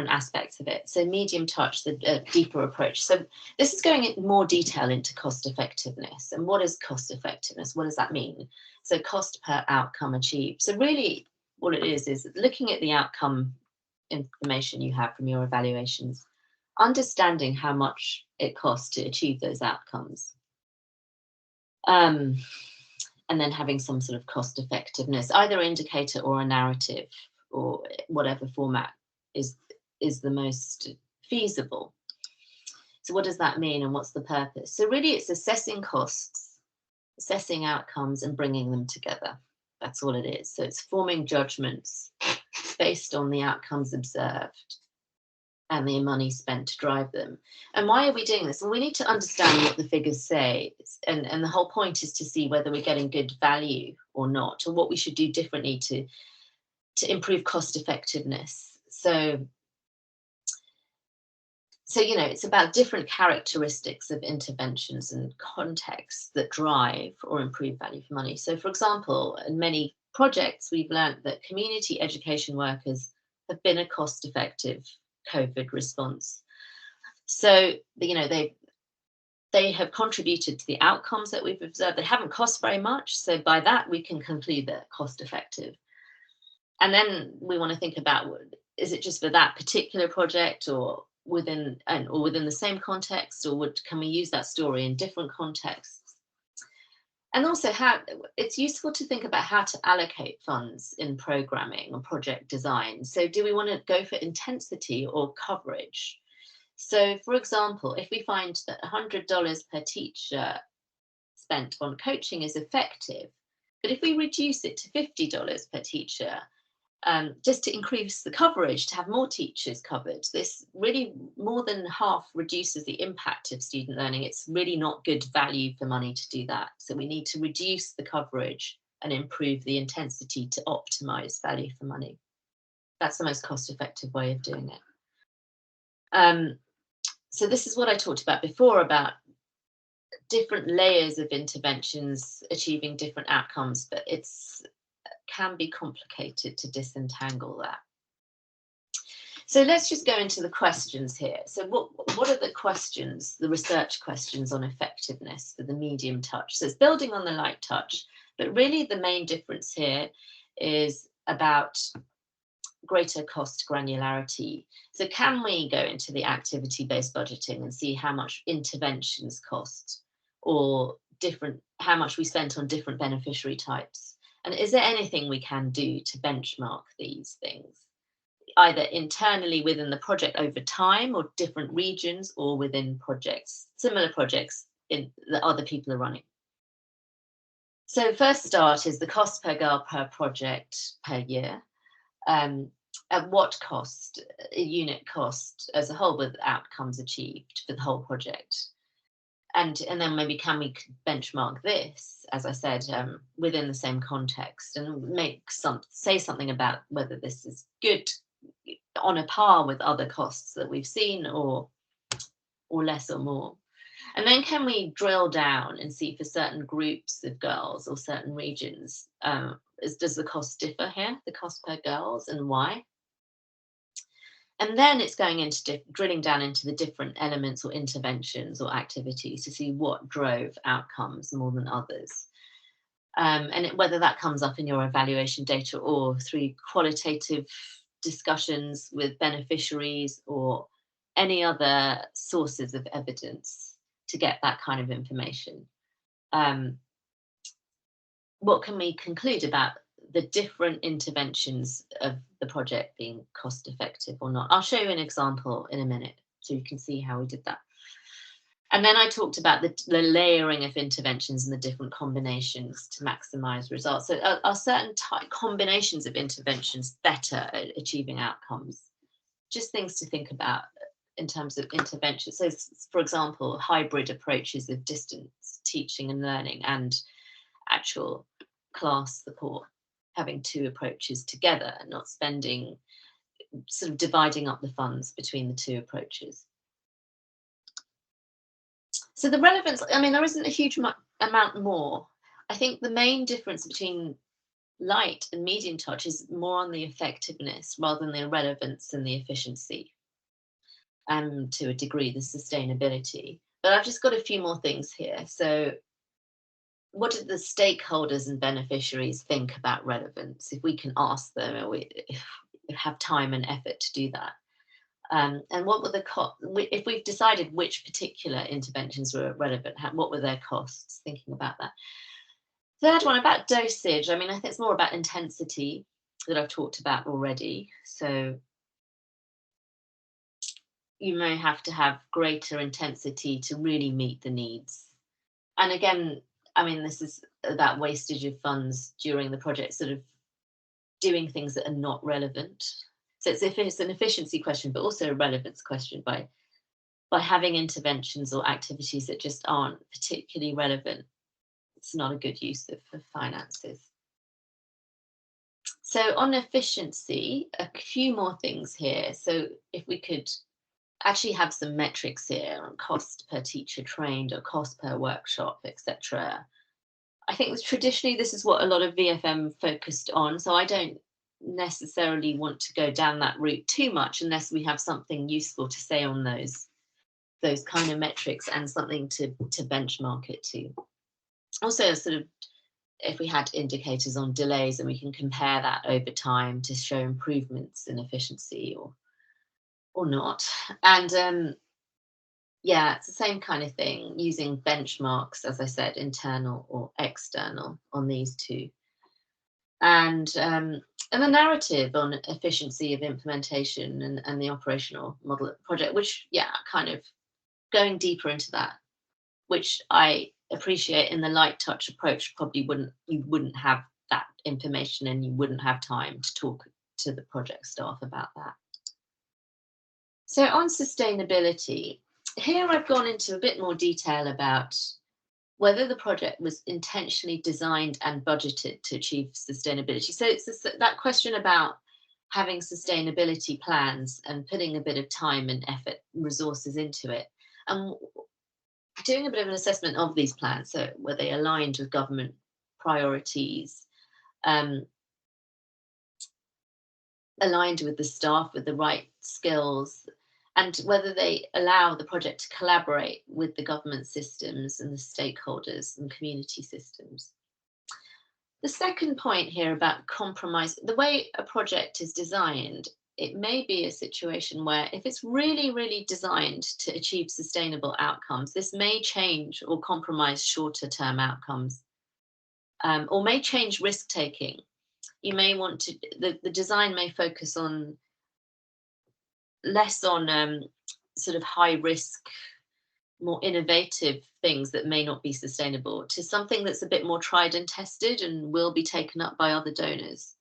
aspects of it. So medium touch, the deeper approach. So this is going in more detail into cost effectiveness. And what is cost effectiveness? What does that mean? So cost per outcome achieved. So really what it is looking at the outcome information you have from your evaluations, understanding how much it costs to achieve those outcomes. And then having some sort of cost effectiveness, either indicator or a narrative or whatever format is the most feasible. So what does that mean and what's the purpose? So really it's assessing costs, assessing outcomes and bringing them together. That's all it is. So it's forming judgments based on the outcomes observed and the money spent to drive them. And why are we doing this? Well, we need to understand what the figures say. And the whole point is to see whether we're getting good value or not, or what we should do differently to improve cost effectiveness. So, you know, it's about different characteristics of interventions and contexts that drive or improve value for money. So, for example, in many projects, we've learned that community education workers have been a cost-effective COVID response. So, you know, they have contributed to the outcomes that we've observed. They haven't cost very much. So by that, we can conclude that cost-effective. And then we want to think about, is it just for that particular project or within the same context, or can we use that story in different contexts? And also how it's useful to think about how to allocate funds in programming or project design. So do we want to go for intensity or coverage? So for example, if we find that $100 per teacher spent on coaching is effective, but if we reduce it to $50 per teacher, just to increase the coverage, to have more teachers covered, this really more than half reduces the impact of student learning. It's really not good value for money to do that. So we need to reduce the coverage and improve the intensity to optimize value for money. That's the most cost-effective way of doing it. So this is what I talked about before, about different layers of interventions achieving different outcomes, but it's can be complicated to disentangle that. So let's just go into the questions here. So what are the questions, the research questions on effectiveness for the medium touch? So it's building on the light touch, but really the main difference here is about greater cost granularity. So can we go into the activity-based budgeting and see how much interventions cost, or how much we spent on different beneficiary types? And is there anything we can do to benchmark these things, either internally within the project over time, or different regions, or within projects, similar projects that other people are running? So first start is the cost per girl per project per year. At what cost, a unit cost as a whole, with outcomes achieved for the whole project? And then maybe can we benchmark this, as I said, within the same context, and say something about whether this is good, on a par with other costs that we've seen, or less or more. And then can we drill down and see for certain groups of girls or certain regions, does the cost differ here, the cost per girls, and why? And then it's going into drilling down into the different elements or interventions or activities to see what drove outcomes more than others. And whether that comes up in your evaluation data or through qualitative discussions with beneficiaries or any other sources of evidence to get that kind of information. What can we conclude about the different interventions of the project being cost effective or not? I'll show you an example in a minute so you can see how we did that. And then I talked about the layering of interventions and the different combinations to maximize results. So are certain combinations of interventions better at achieving outcomes? Just things to think about in terms of intervention. So, for example, hybrid approaches of distance teaching and learning and actual class support, having two approaches together and not spending, sort of dividing up the funds between the two approaches. So the relevance, I mean, there isn't a huge amount more. I think the main difference between light and medium touch is more on the effectiveness rather than the relevance and the efficiency, and to a degree the sustainability. But I've just got a few more things here. So what do the stakeholders and beneficiaries think about relevance? If we can ask them, or if we have time and effort to do that. And what were the if we've decided which particular interventions were relevant, what were their costs? Thinking about that. Third one, about dosage. I mean, I think it's more about intensity that I've talked about already. So you may have to have greater intensity to really meet the needs. And again, I mean, this is about wastage of funds during the project, sort of doing things that are not relevant. So it's an efficiency question, but also a relevance question. By having interventions or activities that just aren't particularly relevant, it's not a good use of finances. So on efficiency, a few more things here. So if we could actually have some metrics here on cost per teacher trained or cost per workshop, etc. I think traditionally this is what a lot of VFM focused on. So I don't necessarily want to go down that route too much unless we have something useful to say on those kind of metrics and something to benchmark it to. Also, sort of, if we had indicators on delays and we can compare that over time to show improvements in efficiency or not. And yeah, it's the same kind of thing, using benchmarks, as I said, internal or external on these two. And the narrative on efficiency of implementation and the operational model of the project, which, yeah, kind of going deeper into that, which I appreciate in the light touch approach, probably you wouldn't have that information and you wouldn't have time to talk to the project staff about that. So on sustainability, here I've gone into a bit more detail about whether the project was intentionally designed and budgeted to achieve sustainability. So it's that question about having sustainability plans and putting a bit of time and effort and resources into it, and doing a bit of an assessment of these plans. So were they aligned with government priorities, aligned with the staff with the right skills, and whether they allow the project to collaborate with the government systems and the stakeholders and community systems. The second point here about compromise, the way a project is designed, it may be a situation where if it's really, really designed to achieve sustainable outcomes, this may change or compromise shorter term outcomes, or may change risk taking. You may want to, the design may focus on less on sort of high risk, more innovative things that may not be sustainable, to something that's a bit more tried and tested and will be taken up by other donors.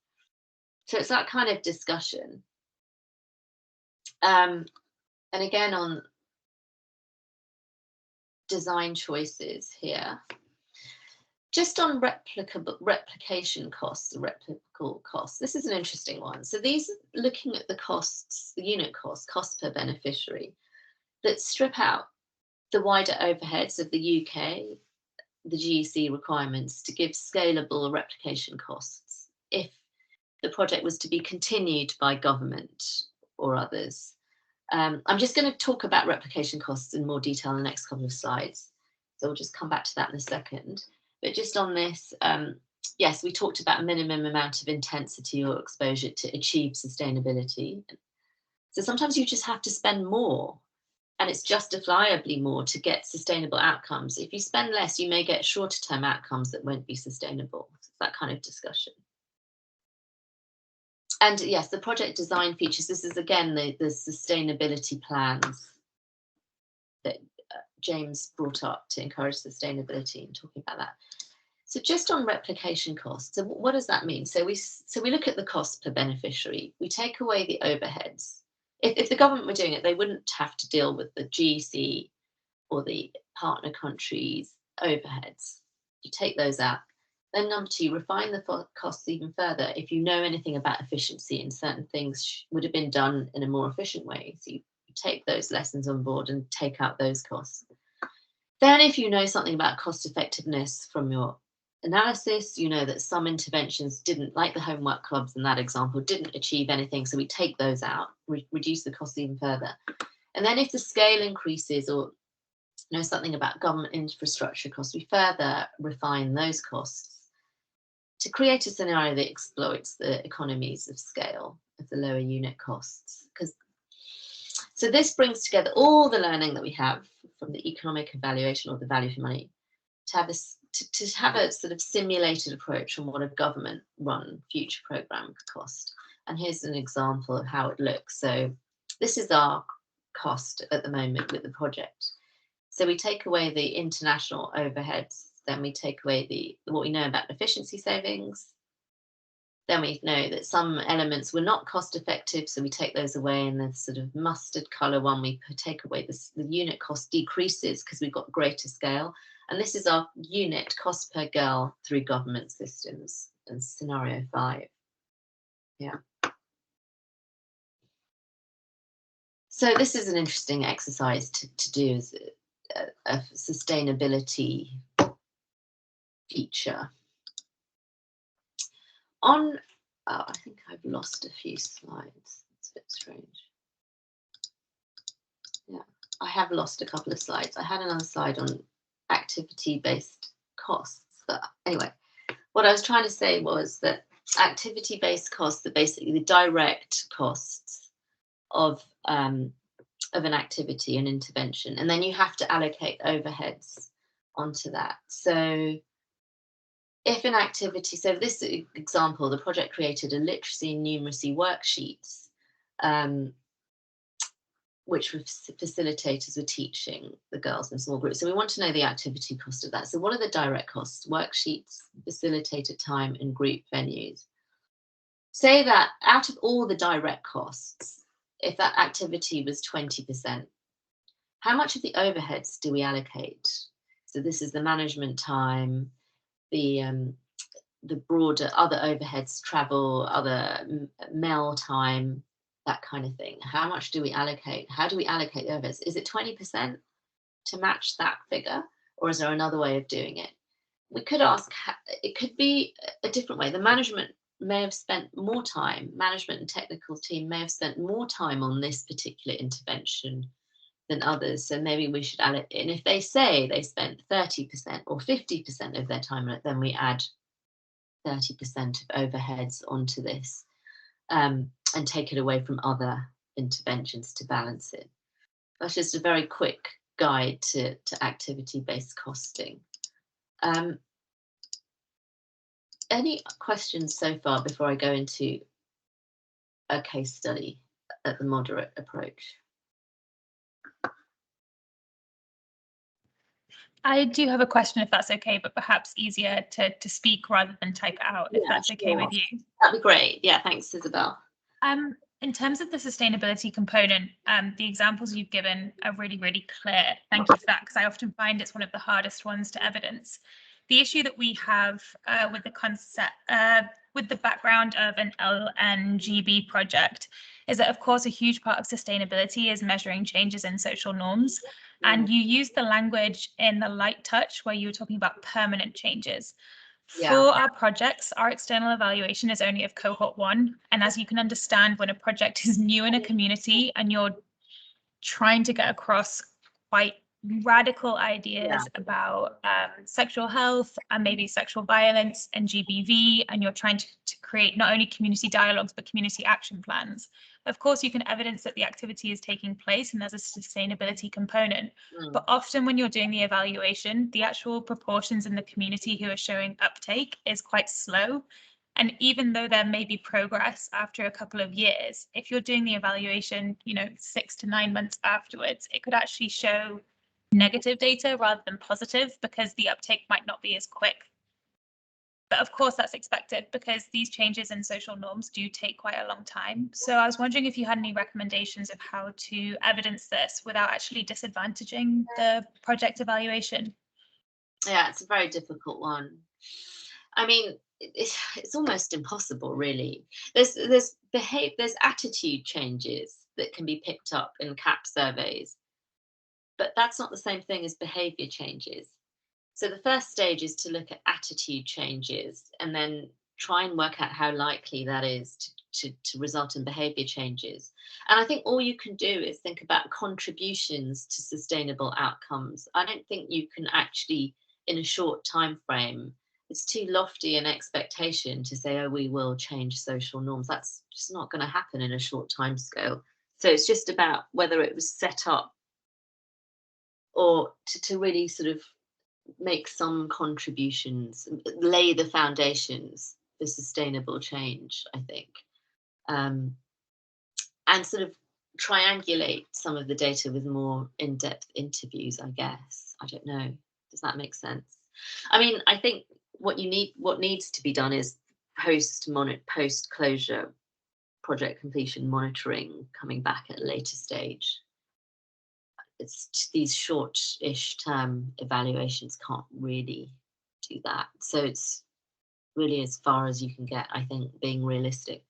So it's that kind of discussion. And again, on design choices here, just on replication costs, the replicable costs, this is an interesting one. So these are looking at the costs, the unit cost per beneficiary, that strip out the wider overheads of the UK, the GEC requirements to give scalable replication costs if the project was to be continued by government or others. I'm just going to talk about replication costs in more detail in the next couple of slides. So we'll just come back to that in a second. But just on this, yes, we talked about a minimum amount of intensity or exposure to achieve sustainability. So sometimes you just have to spend more, and it's justifiably more to get sustainable outcomes. If you spend less, you may get shorter term outcomes that won't be sustainable. It's that kind of discussion. And yes, the project design features, this is again the sustainability plans that James brought up to encourage sustainability and talking about that. So just on replication costs, so what does that mean? So we look at the cost per beneficiary, we take away the overheads, if the government were doing it, they wouldn't have to deal with the GEC or the partner countries' overheads. You take those out. Then number 2, refine the costs even further. If you know anything about efficiency and certain things would have been done in a more efficient way, so you take those lessons on board and take out those costs. Then if you know something about cost effectiveness from your analysis, you know that some interventions didn't, like the homework clubs in that example, didn't achieve anything, so we take those out, reduce the costs even further. And then if the scale increases, or know something about government infrastructure costs, we further refine those costs to create a scenario that exploits the economies of scale of the lower unit costs. So this brings together all the learning that we have from the economic evaluation, or the value for money, to have a sort of simulated approach on what a government-run future program could cost. And here's an example of how it looks. So this is our cost at the moment with the project. So we take away the international overheads, then we take away what we know about efficiency savings. Then we know that some elements were not cost effective, so we take those away. And the sort of mustard color one, we take away the unit cost decreases because we've got greater scale. And this is our unit cost per girl through government systems in scenario 5. Yeah. So this is an interesting exercise to do as a sustainability feature. I think I've lost a few slides. It's a bit strange. Yeah, I have lost a couple of slides. I had another slide on activity-based costs. But anyway, what I was trying to say was that activity-based costs are basically the direct costs of an activity, an intervention, and then you have to allocate overheads onto that. So if an activity, so this example, the project created a literacy and numeracy worksheets, which facilitators were teaching the girls in small groups. So we want to know the activity cost of that. So what are the direct costs? Worksheets, facilitator time, and group venues. Say that out of all the direct costs, if that activity was 20%, how much of the overheads do we allocate? So this is the management time, the broader other overheads, travel, other mail time, that kind of thing. How much do we allocate? How do we allocate the overheads? Is it 20% to match that figure, or is there another way of doing it? We could ask, it could be a different way. The management may have spent more time, management and technical team may have spent more time on this particular intervention than others. So maybe we should add it in. If they say they spent 30% or 50% of their time on it, then we add 30% of overheads onto this and take it away from other interventions to balance it. That's just a very quick guide to activity-based costing. Any questions so far before I go into a case study at the moderate approach? I do have a question, if that's okay, but perhaps easier to speak rather than type out, if that's okay with you. That'd be great. Yeah, thanks, Isabel. In terms of the sustainability component, the examples you've given are really, really clear. Thank you for that, because I often find it's one of the hardest ones to evidence. The issue that we have with the concept, with the background of an LNGB project, is that, of course, a huge part of sustainability is measuring changes in social norms. And you use the language in the light touch where you were talking about permanent changes. For our projects, our external evaluation is only of cohort 1. And as you can understand, when a project is new in a community and you're trying to get across quite radical ideas about sexual health and maybe sexual violence and GBV, and you're trying to create not only community dialogues, but community action plans. Of course, you can evidence that the activity is taking place and there's a sustainability component. But often when you're doing the evaluation, the actual proportions in the community who are showing uptake is quite slow. And even though there may be progress after a couple of years, if you're doing the evaluation, 6 to 9 months afterwards, it could actually show negative data rather than positive, because the uptake might not be as quick. But of course, that's expected because these changes in social norms do take quite a long time. So I was wondering if you had any recommendations of how to evidence this without actually disadvantaging the project evaluation. Yeah, it's a very difficult one. I mean, it's almost impossible, really. There's attitude changes that can be picked up in CAP surveys, but that's not the same thing as behaviour changes. So the first stage is to look at attitude changes and then try and work out how likely that is to result in behaviour changes. And I think all you can do is think about contributions to sustainable outcomes. I don't think you can actually, in a short time frame, it's too lofty an expectation to say, oh, we will change social norms. That's just not going to happen in a short time scale. So it's just about whether it was set up or to really sort of make some contributions, lay the foundations for sustainable change, I think, and sort of triangulate some of the data with more in-depth interviews, I guess. I don't know. Does that make sense? I mean, I think what needs to be done is post-closure project completion monitoring coming back at a later stage. It's these short-ish term evaluations can't really do that. So it's really as far as you can get, I think, being realistic.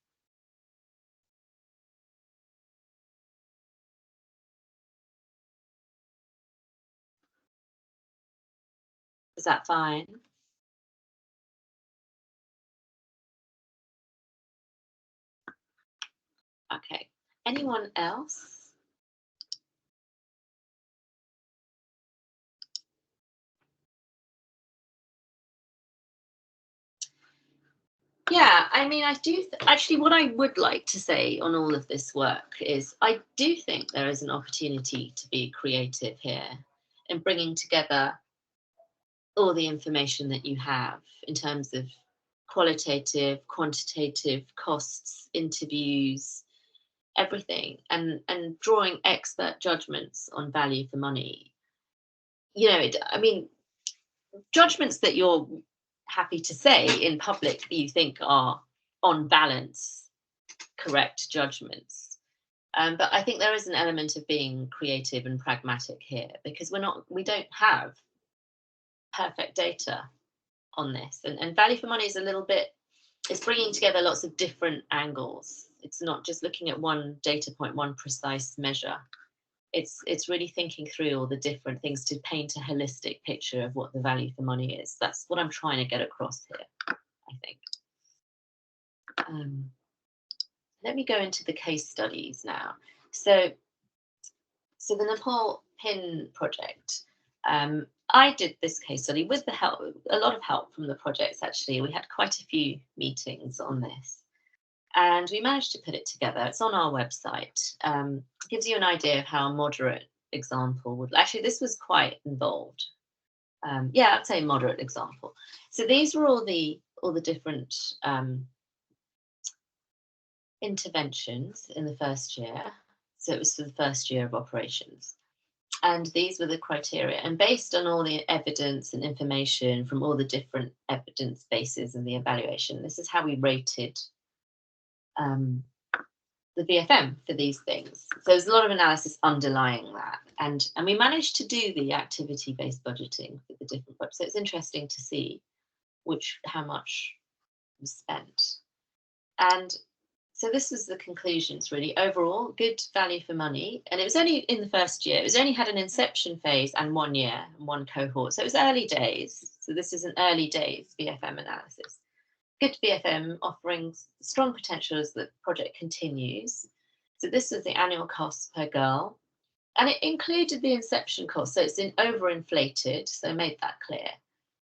Is that fine? Okay. Anyone else? Yeah, I mean, I do actually what I would like to say on all of this work is I do think there is an opportunity to be creative here in bringing together all the information that you have in terms of qualitative, quantitative, costs, interviews, everything, and drawing expert judgments on value for money. You know, I mean, judgments that you're happy to say in public you think are on balance correct judgments, but I think there is an element of being creative and pragmatic here because we don't have perfect data on this, and value for money is a little bit, it's bringing together lots of different angles. It's not just looking at one data point, one precise measure. It's really thinking through all the different things to paint a holistic picture of what the value for money is. That's what I'm trying to get across here, I think. Let me go into the case studies now. So the Nepal PIN project, I did this case study with a lot of help from the projects, actually. We had quite a few meetings on this. And we managed to put it together. It's on our website. Gives you an idea of how a moderate example would. Actually, this was quite involved. Yeah, I'd say moderate example. So these were all the different interventions in the first year. So it was for the first year of operations. And these were the criteria. And based on all the evidence and information from all the different evidence bases in the evaluation, this is how we rated the VFM for these things. So there's a lot of analysis underlying that. And we managed to do the activity-based budgeting for the different projects. So it's interesting to see how much was spent. And so this was the conclusions, really. Overall, good value for money. And it was only in the first year. It was only had an inception phase and 1 year and one cohort. So it was early days. So this is an early days VFM analysis. Good VFM offering strong potential as the project continues. So this was the annual cost per girl. And it included the inception cost. So it's overinflated. So I made that clear.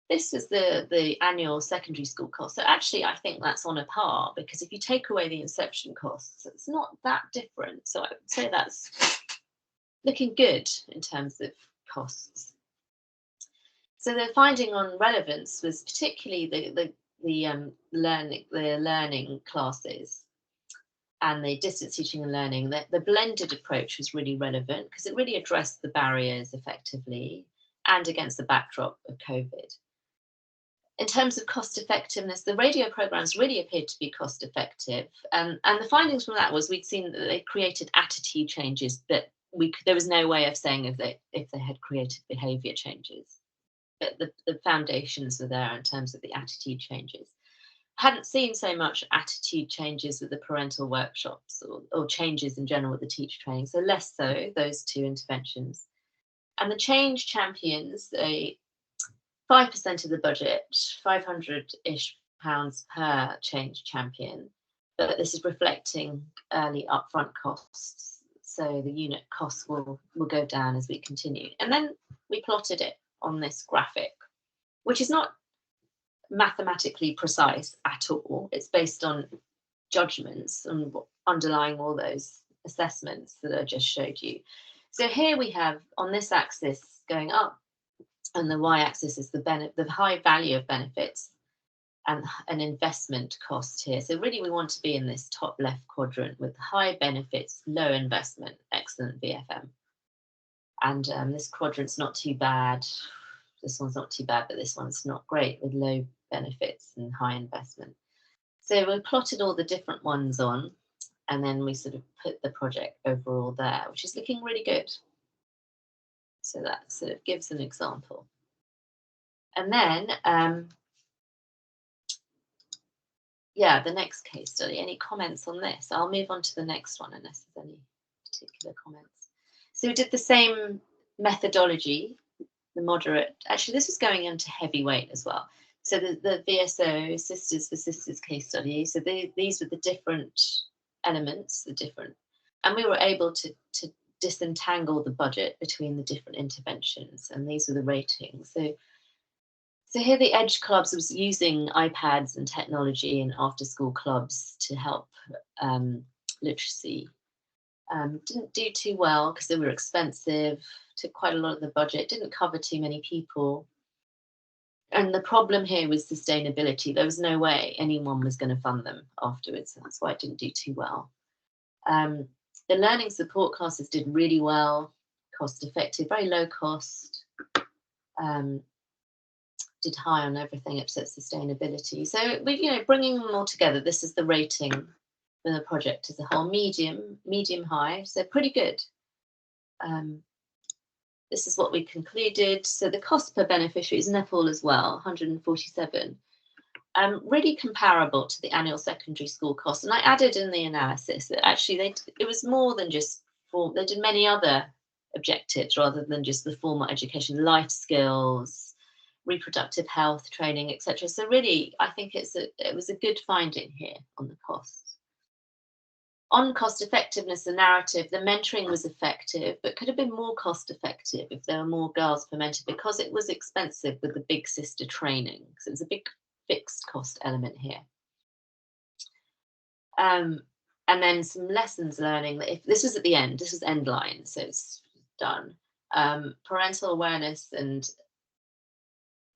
This was the annual secondary school cost. So actually, I think that's on a par, because if you take away the inception costs, it's not that different. So I would say that's looking good in terms of costs. So the finding on relevance was particularly the learning classes and the distance teaching and learning. The blended approach was really relevant because it really addressed the barriers effectively and against the backdrop of COVID. In terms of cost effectiveness, the radio programs really appeared to be cost effective. And the findings from that was we'd seen that they created attitude changes that there was no way of saying if they had created behavior changes. But the foundations were there in terms of the attitude changes. Hadn't seen so much attitude changes with the parental workshops or changes in general with the teacher training, so less so, those two interventions. And the change champions, 5% of the budget, 500-ish pounds per change champion, but this is reflecting early upfront costs, so the unit costs will go down as we continue. And then we plotted it on this graphic, which is not mathematically precise at all. It's based on judgments and underlying all those assessments that I just showed you. So here we have on this axis going up, and the y-axis is the high value of benefits and an investment cost here. So really we want to be in this top left quadrant with high benefits, low investment, excellent VFM. And this quadrant's not too bad. This one's not too bad, but this one's not great with low benefits and high investment. So we plotted all the different ones on, and then we sort of put the project overall there, which is looking really good. So that sort of gives an example. And then, yeah, the next case study. Any comments on this? I'll move on to the next one unless there's any particular comments. So we did the same methodology, the moderate. Actually, this was going into heavyweight as well. So the VSO, Sisters for Sisters case study. So these were the different elements, and we were able to disentangle the budget between the different interventions, and these were the ratings. So here the Edge clubs was using iPads and technology and after school clubs to help literacy. Didn't do too well because they were expensive, took quite a lot of the budget, didn't cover too many people. And the problem here was sustainability. There was no way anyone was going to fund them afterwards. That's why it didn't do too well. The learning support classes did really well, cost effective, very low cost, did high on everything except sustainability. So we, bringing them all together, this is the rating for the project as a whole, medium high, so pretty good. This is what we concluded. So the cost per beneficiary is Nepal as well, 147. Really comparable to the annual secondary school cost. And I added in the analysis that actually it was more than just they did many other objectives rather than just the formal education, life skills, reproductive health training, etc. So really, I think it was a good finding here on the costs. On cost effectiveness, the narrative, the mentoring was effective, but could have been more cost effective if there were more girls per mentor because it was expensive with the big sister training. So it was a big fixed cost element here. And then some lessons learning that if this was at the end, this was end line, so it's done. Parental awareness and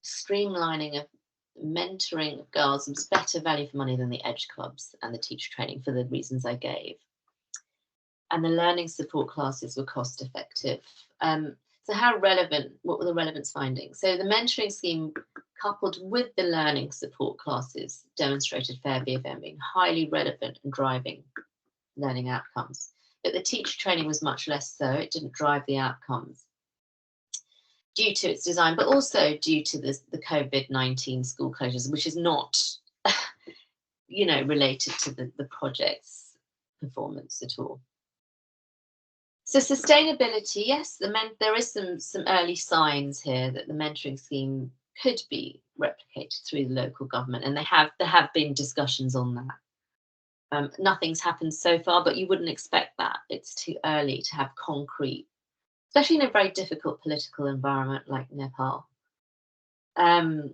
streamlining of mentoring of girls was better value for money than the Edge clubs and the teacher training for the reasons I gave. And the learning support classes were cost effective. So how relevant, what were the relevance findings? So the mentoring scheme coupled with the learning support classes demonstrated fair VFM being highly relevant in driving learning outcomes. But the teacher training was much less so, it didn't drive the outcomes due to its design, but also due to the COVID-19 school closures, which is not, related to the project's performance at all. So sustainability, yes, there is some early signs here that the mentoring scheme could be replicated through the local government, and there have been discussions on that. Nothing's happened so far, but you wouldn't expect that. It's too early to have concrete, especially in a very difficult political environment like Nepal. And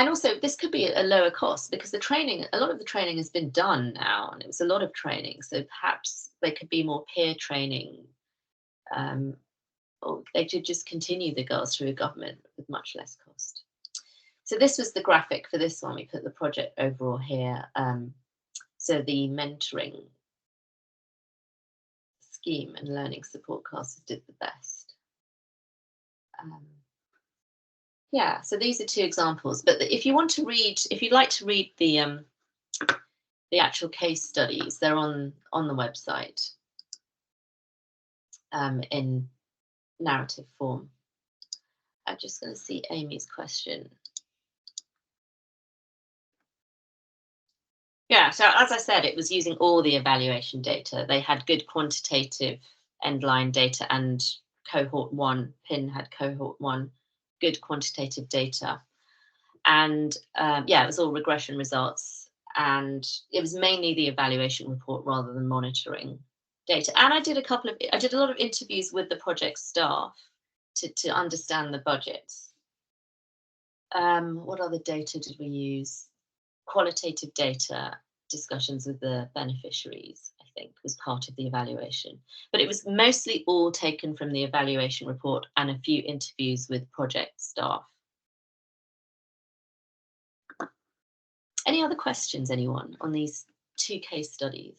also, this could be a lower cost because a lot of the training has been done now, and it was a lot of training. So perhaps there could be more peer training, or they could just continue the girls through a government with much less cost. So this was the graphic for this one. We put the project overall here. So the mentoring scheme and learning support classes did the best. Yeah, so these are 2 examples. But if you want to read, if you'd like to read the actual case studies, they're on the website in narrative form. I'm just going to see Amy's question. Yeah, so as I said, it was using all the evaluation data. They had good quantitative end-line data, and cohort 1, PIN had cohort 1, good quantitative data. And yeah, it was all regression results. And it was mainly the evaluation report rather than monitoring data. And I did a lot of interviews with the project staff to understand the budgets. What other data did we use? Qualitative data, discussions with the beneficiaries, I think, was part of the evaluation. But it was mostly all taken from the evaluation report and a few interviews with project staff. Any other questions, anyone, on these 2 case studies?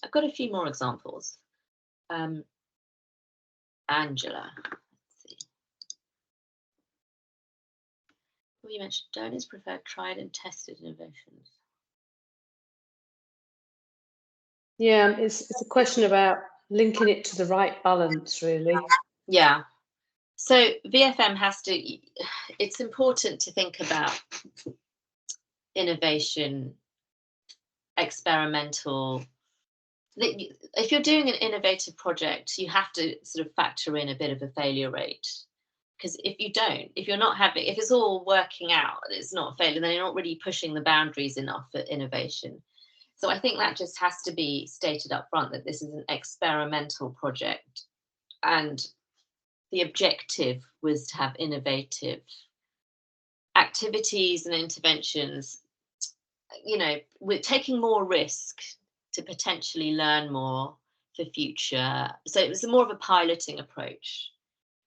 I've got a few more examples. Angela, let's see. Well, you mentioned donors prefer tried and tested innovations. Yeah, it's a question about linking it to the right balance, really. Yeah. So VFM has to, it's important to think about innovation, experimental. If you're doing an innovative project, you have to sort of factor in a bit of a failure rate. Because if you don't, if it's all working out, it's not failing, then you're not really pushing the boundaries enough for innovation. So I think that just has to be stated up front, that this is an experimental project, and the objective was to have innovative activities and interventions, you know, with taking more risk to potentially learn more for future. So it was more of a piloting approach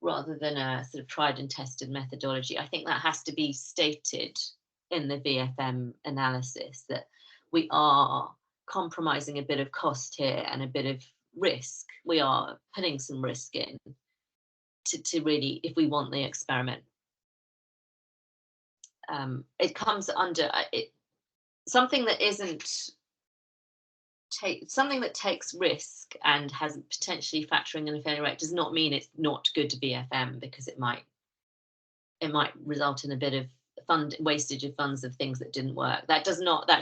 rather than a sort of tried and tested methodology. I think that has to be stated in the VFM analysis, that we are compromising a bit of cost here and a bit of risk. We are putting some risk in to really, if we want the experiment. It comes under something that something that takes risk and has potentially factoring in a failure rate does not mean it's not good to VFM, because it might result in a bit of wastage of funds of things that didn't work. That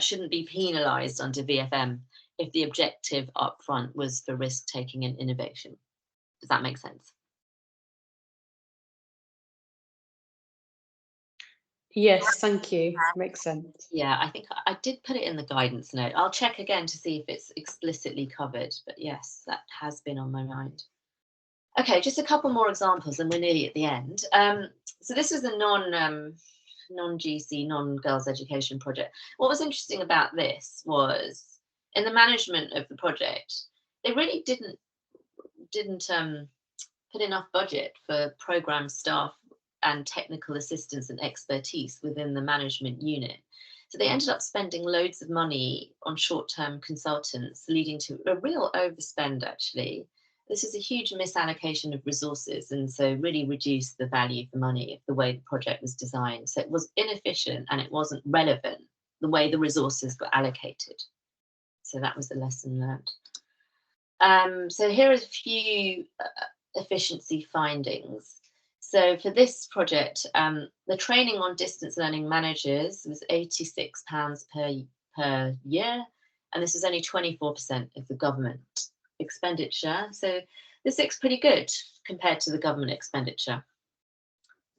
shouldn't be penalised under VFM if the objective up front was for risk taking and innovation. Does that make sense? Yes, thank you. Makes sense. Yeah, I think I did put it in the guidance note. I'll check again to see if it's explicitly covered, but yes, that has been on my mind. Okay, just a couple more examples and we're nearly at the end. So this is a non-GC, non-girls education project. What was interesting about this was, in the management of the project, they really didn't put enough budget for program staff and technical assistance and expertise within the management unit. So they ended up spending loads of money on short-term consultants, leading to a real overspend, actually. This is a huge misallocation of resources, and so really reduced the value for money of the way the project was designed. So it was inefficient and it wasn't relevant, the way the resources were allocated. So that was the lesson learned. So here are a few efficiency findings. So for this project, the training on distance learning managers was £86 per year, and this was only 24% of the government expenditure. So this looks pretty good compared to the government expenditure.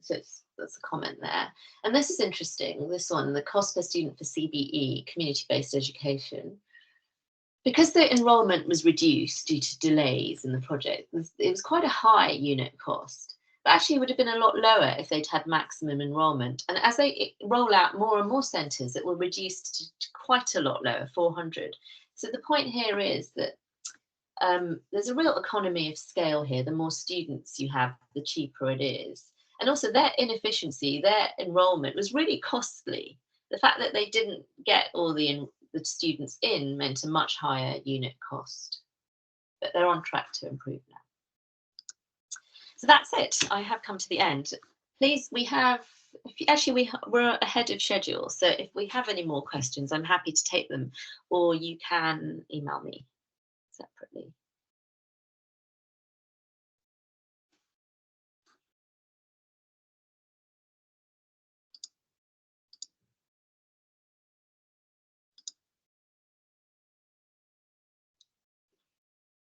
So that's a comment there. And this is interesting, this one, the cost per student for CBE, community-based education. Because the enrolment was reduced due to delays in the project, it was quite a high unit cost. But actually it would have been a lot lower if they'd had maximum enrolment. And as they roll out more and more centres, it will reduce to quite a lot lower, 400. So the point here is that there's a real economy of scale here. The more students you have, the cheaper it is. And also their inefficiency, their enrolment was really costly. The fact that they didn't get all the the students in meant a much higher unit cost. But they're on track to improve now. So that's it. I have come to the end. Please, we're ahead of schedule. So if we have any more questions, I'm happy to take them, or you can email me separately.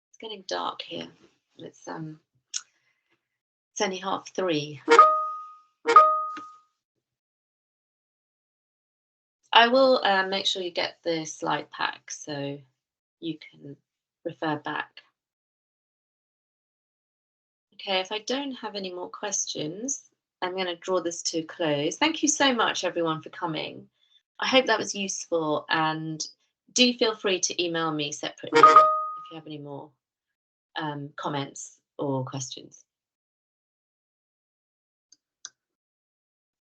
It's getting dark here. It's only 3:30. I will make sure you get the slide pack so you can refer back. Okay, if I don't have any more questions, I'm going to draw this to a close. Thank you so much, everyone, for coming. I hope that was useful, and do feel free to email me separately if you have any more comments or questions.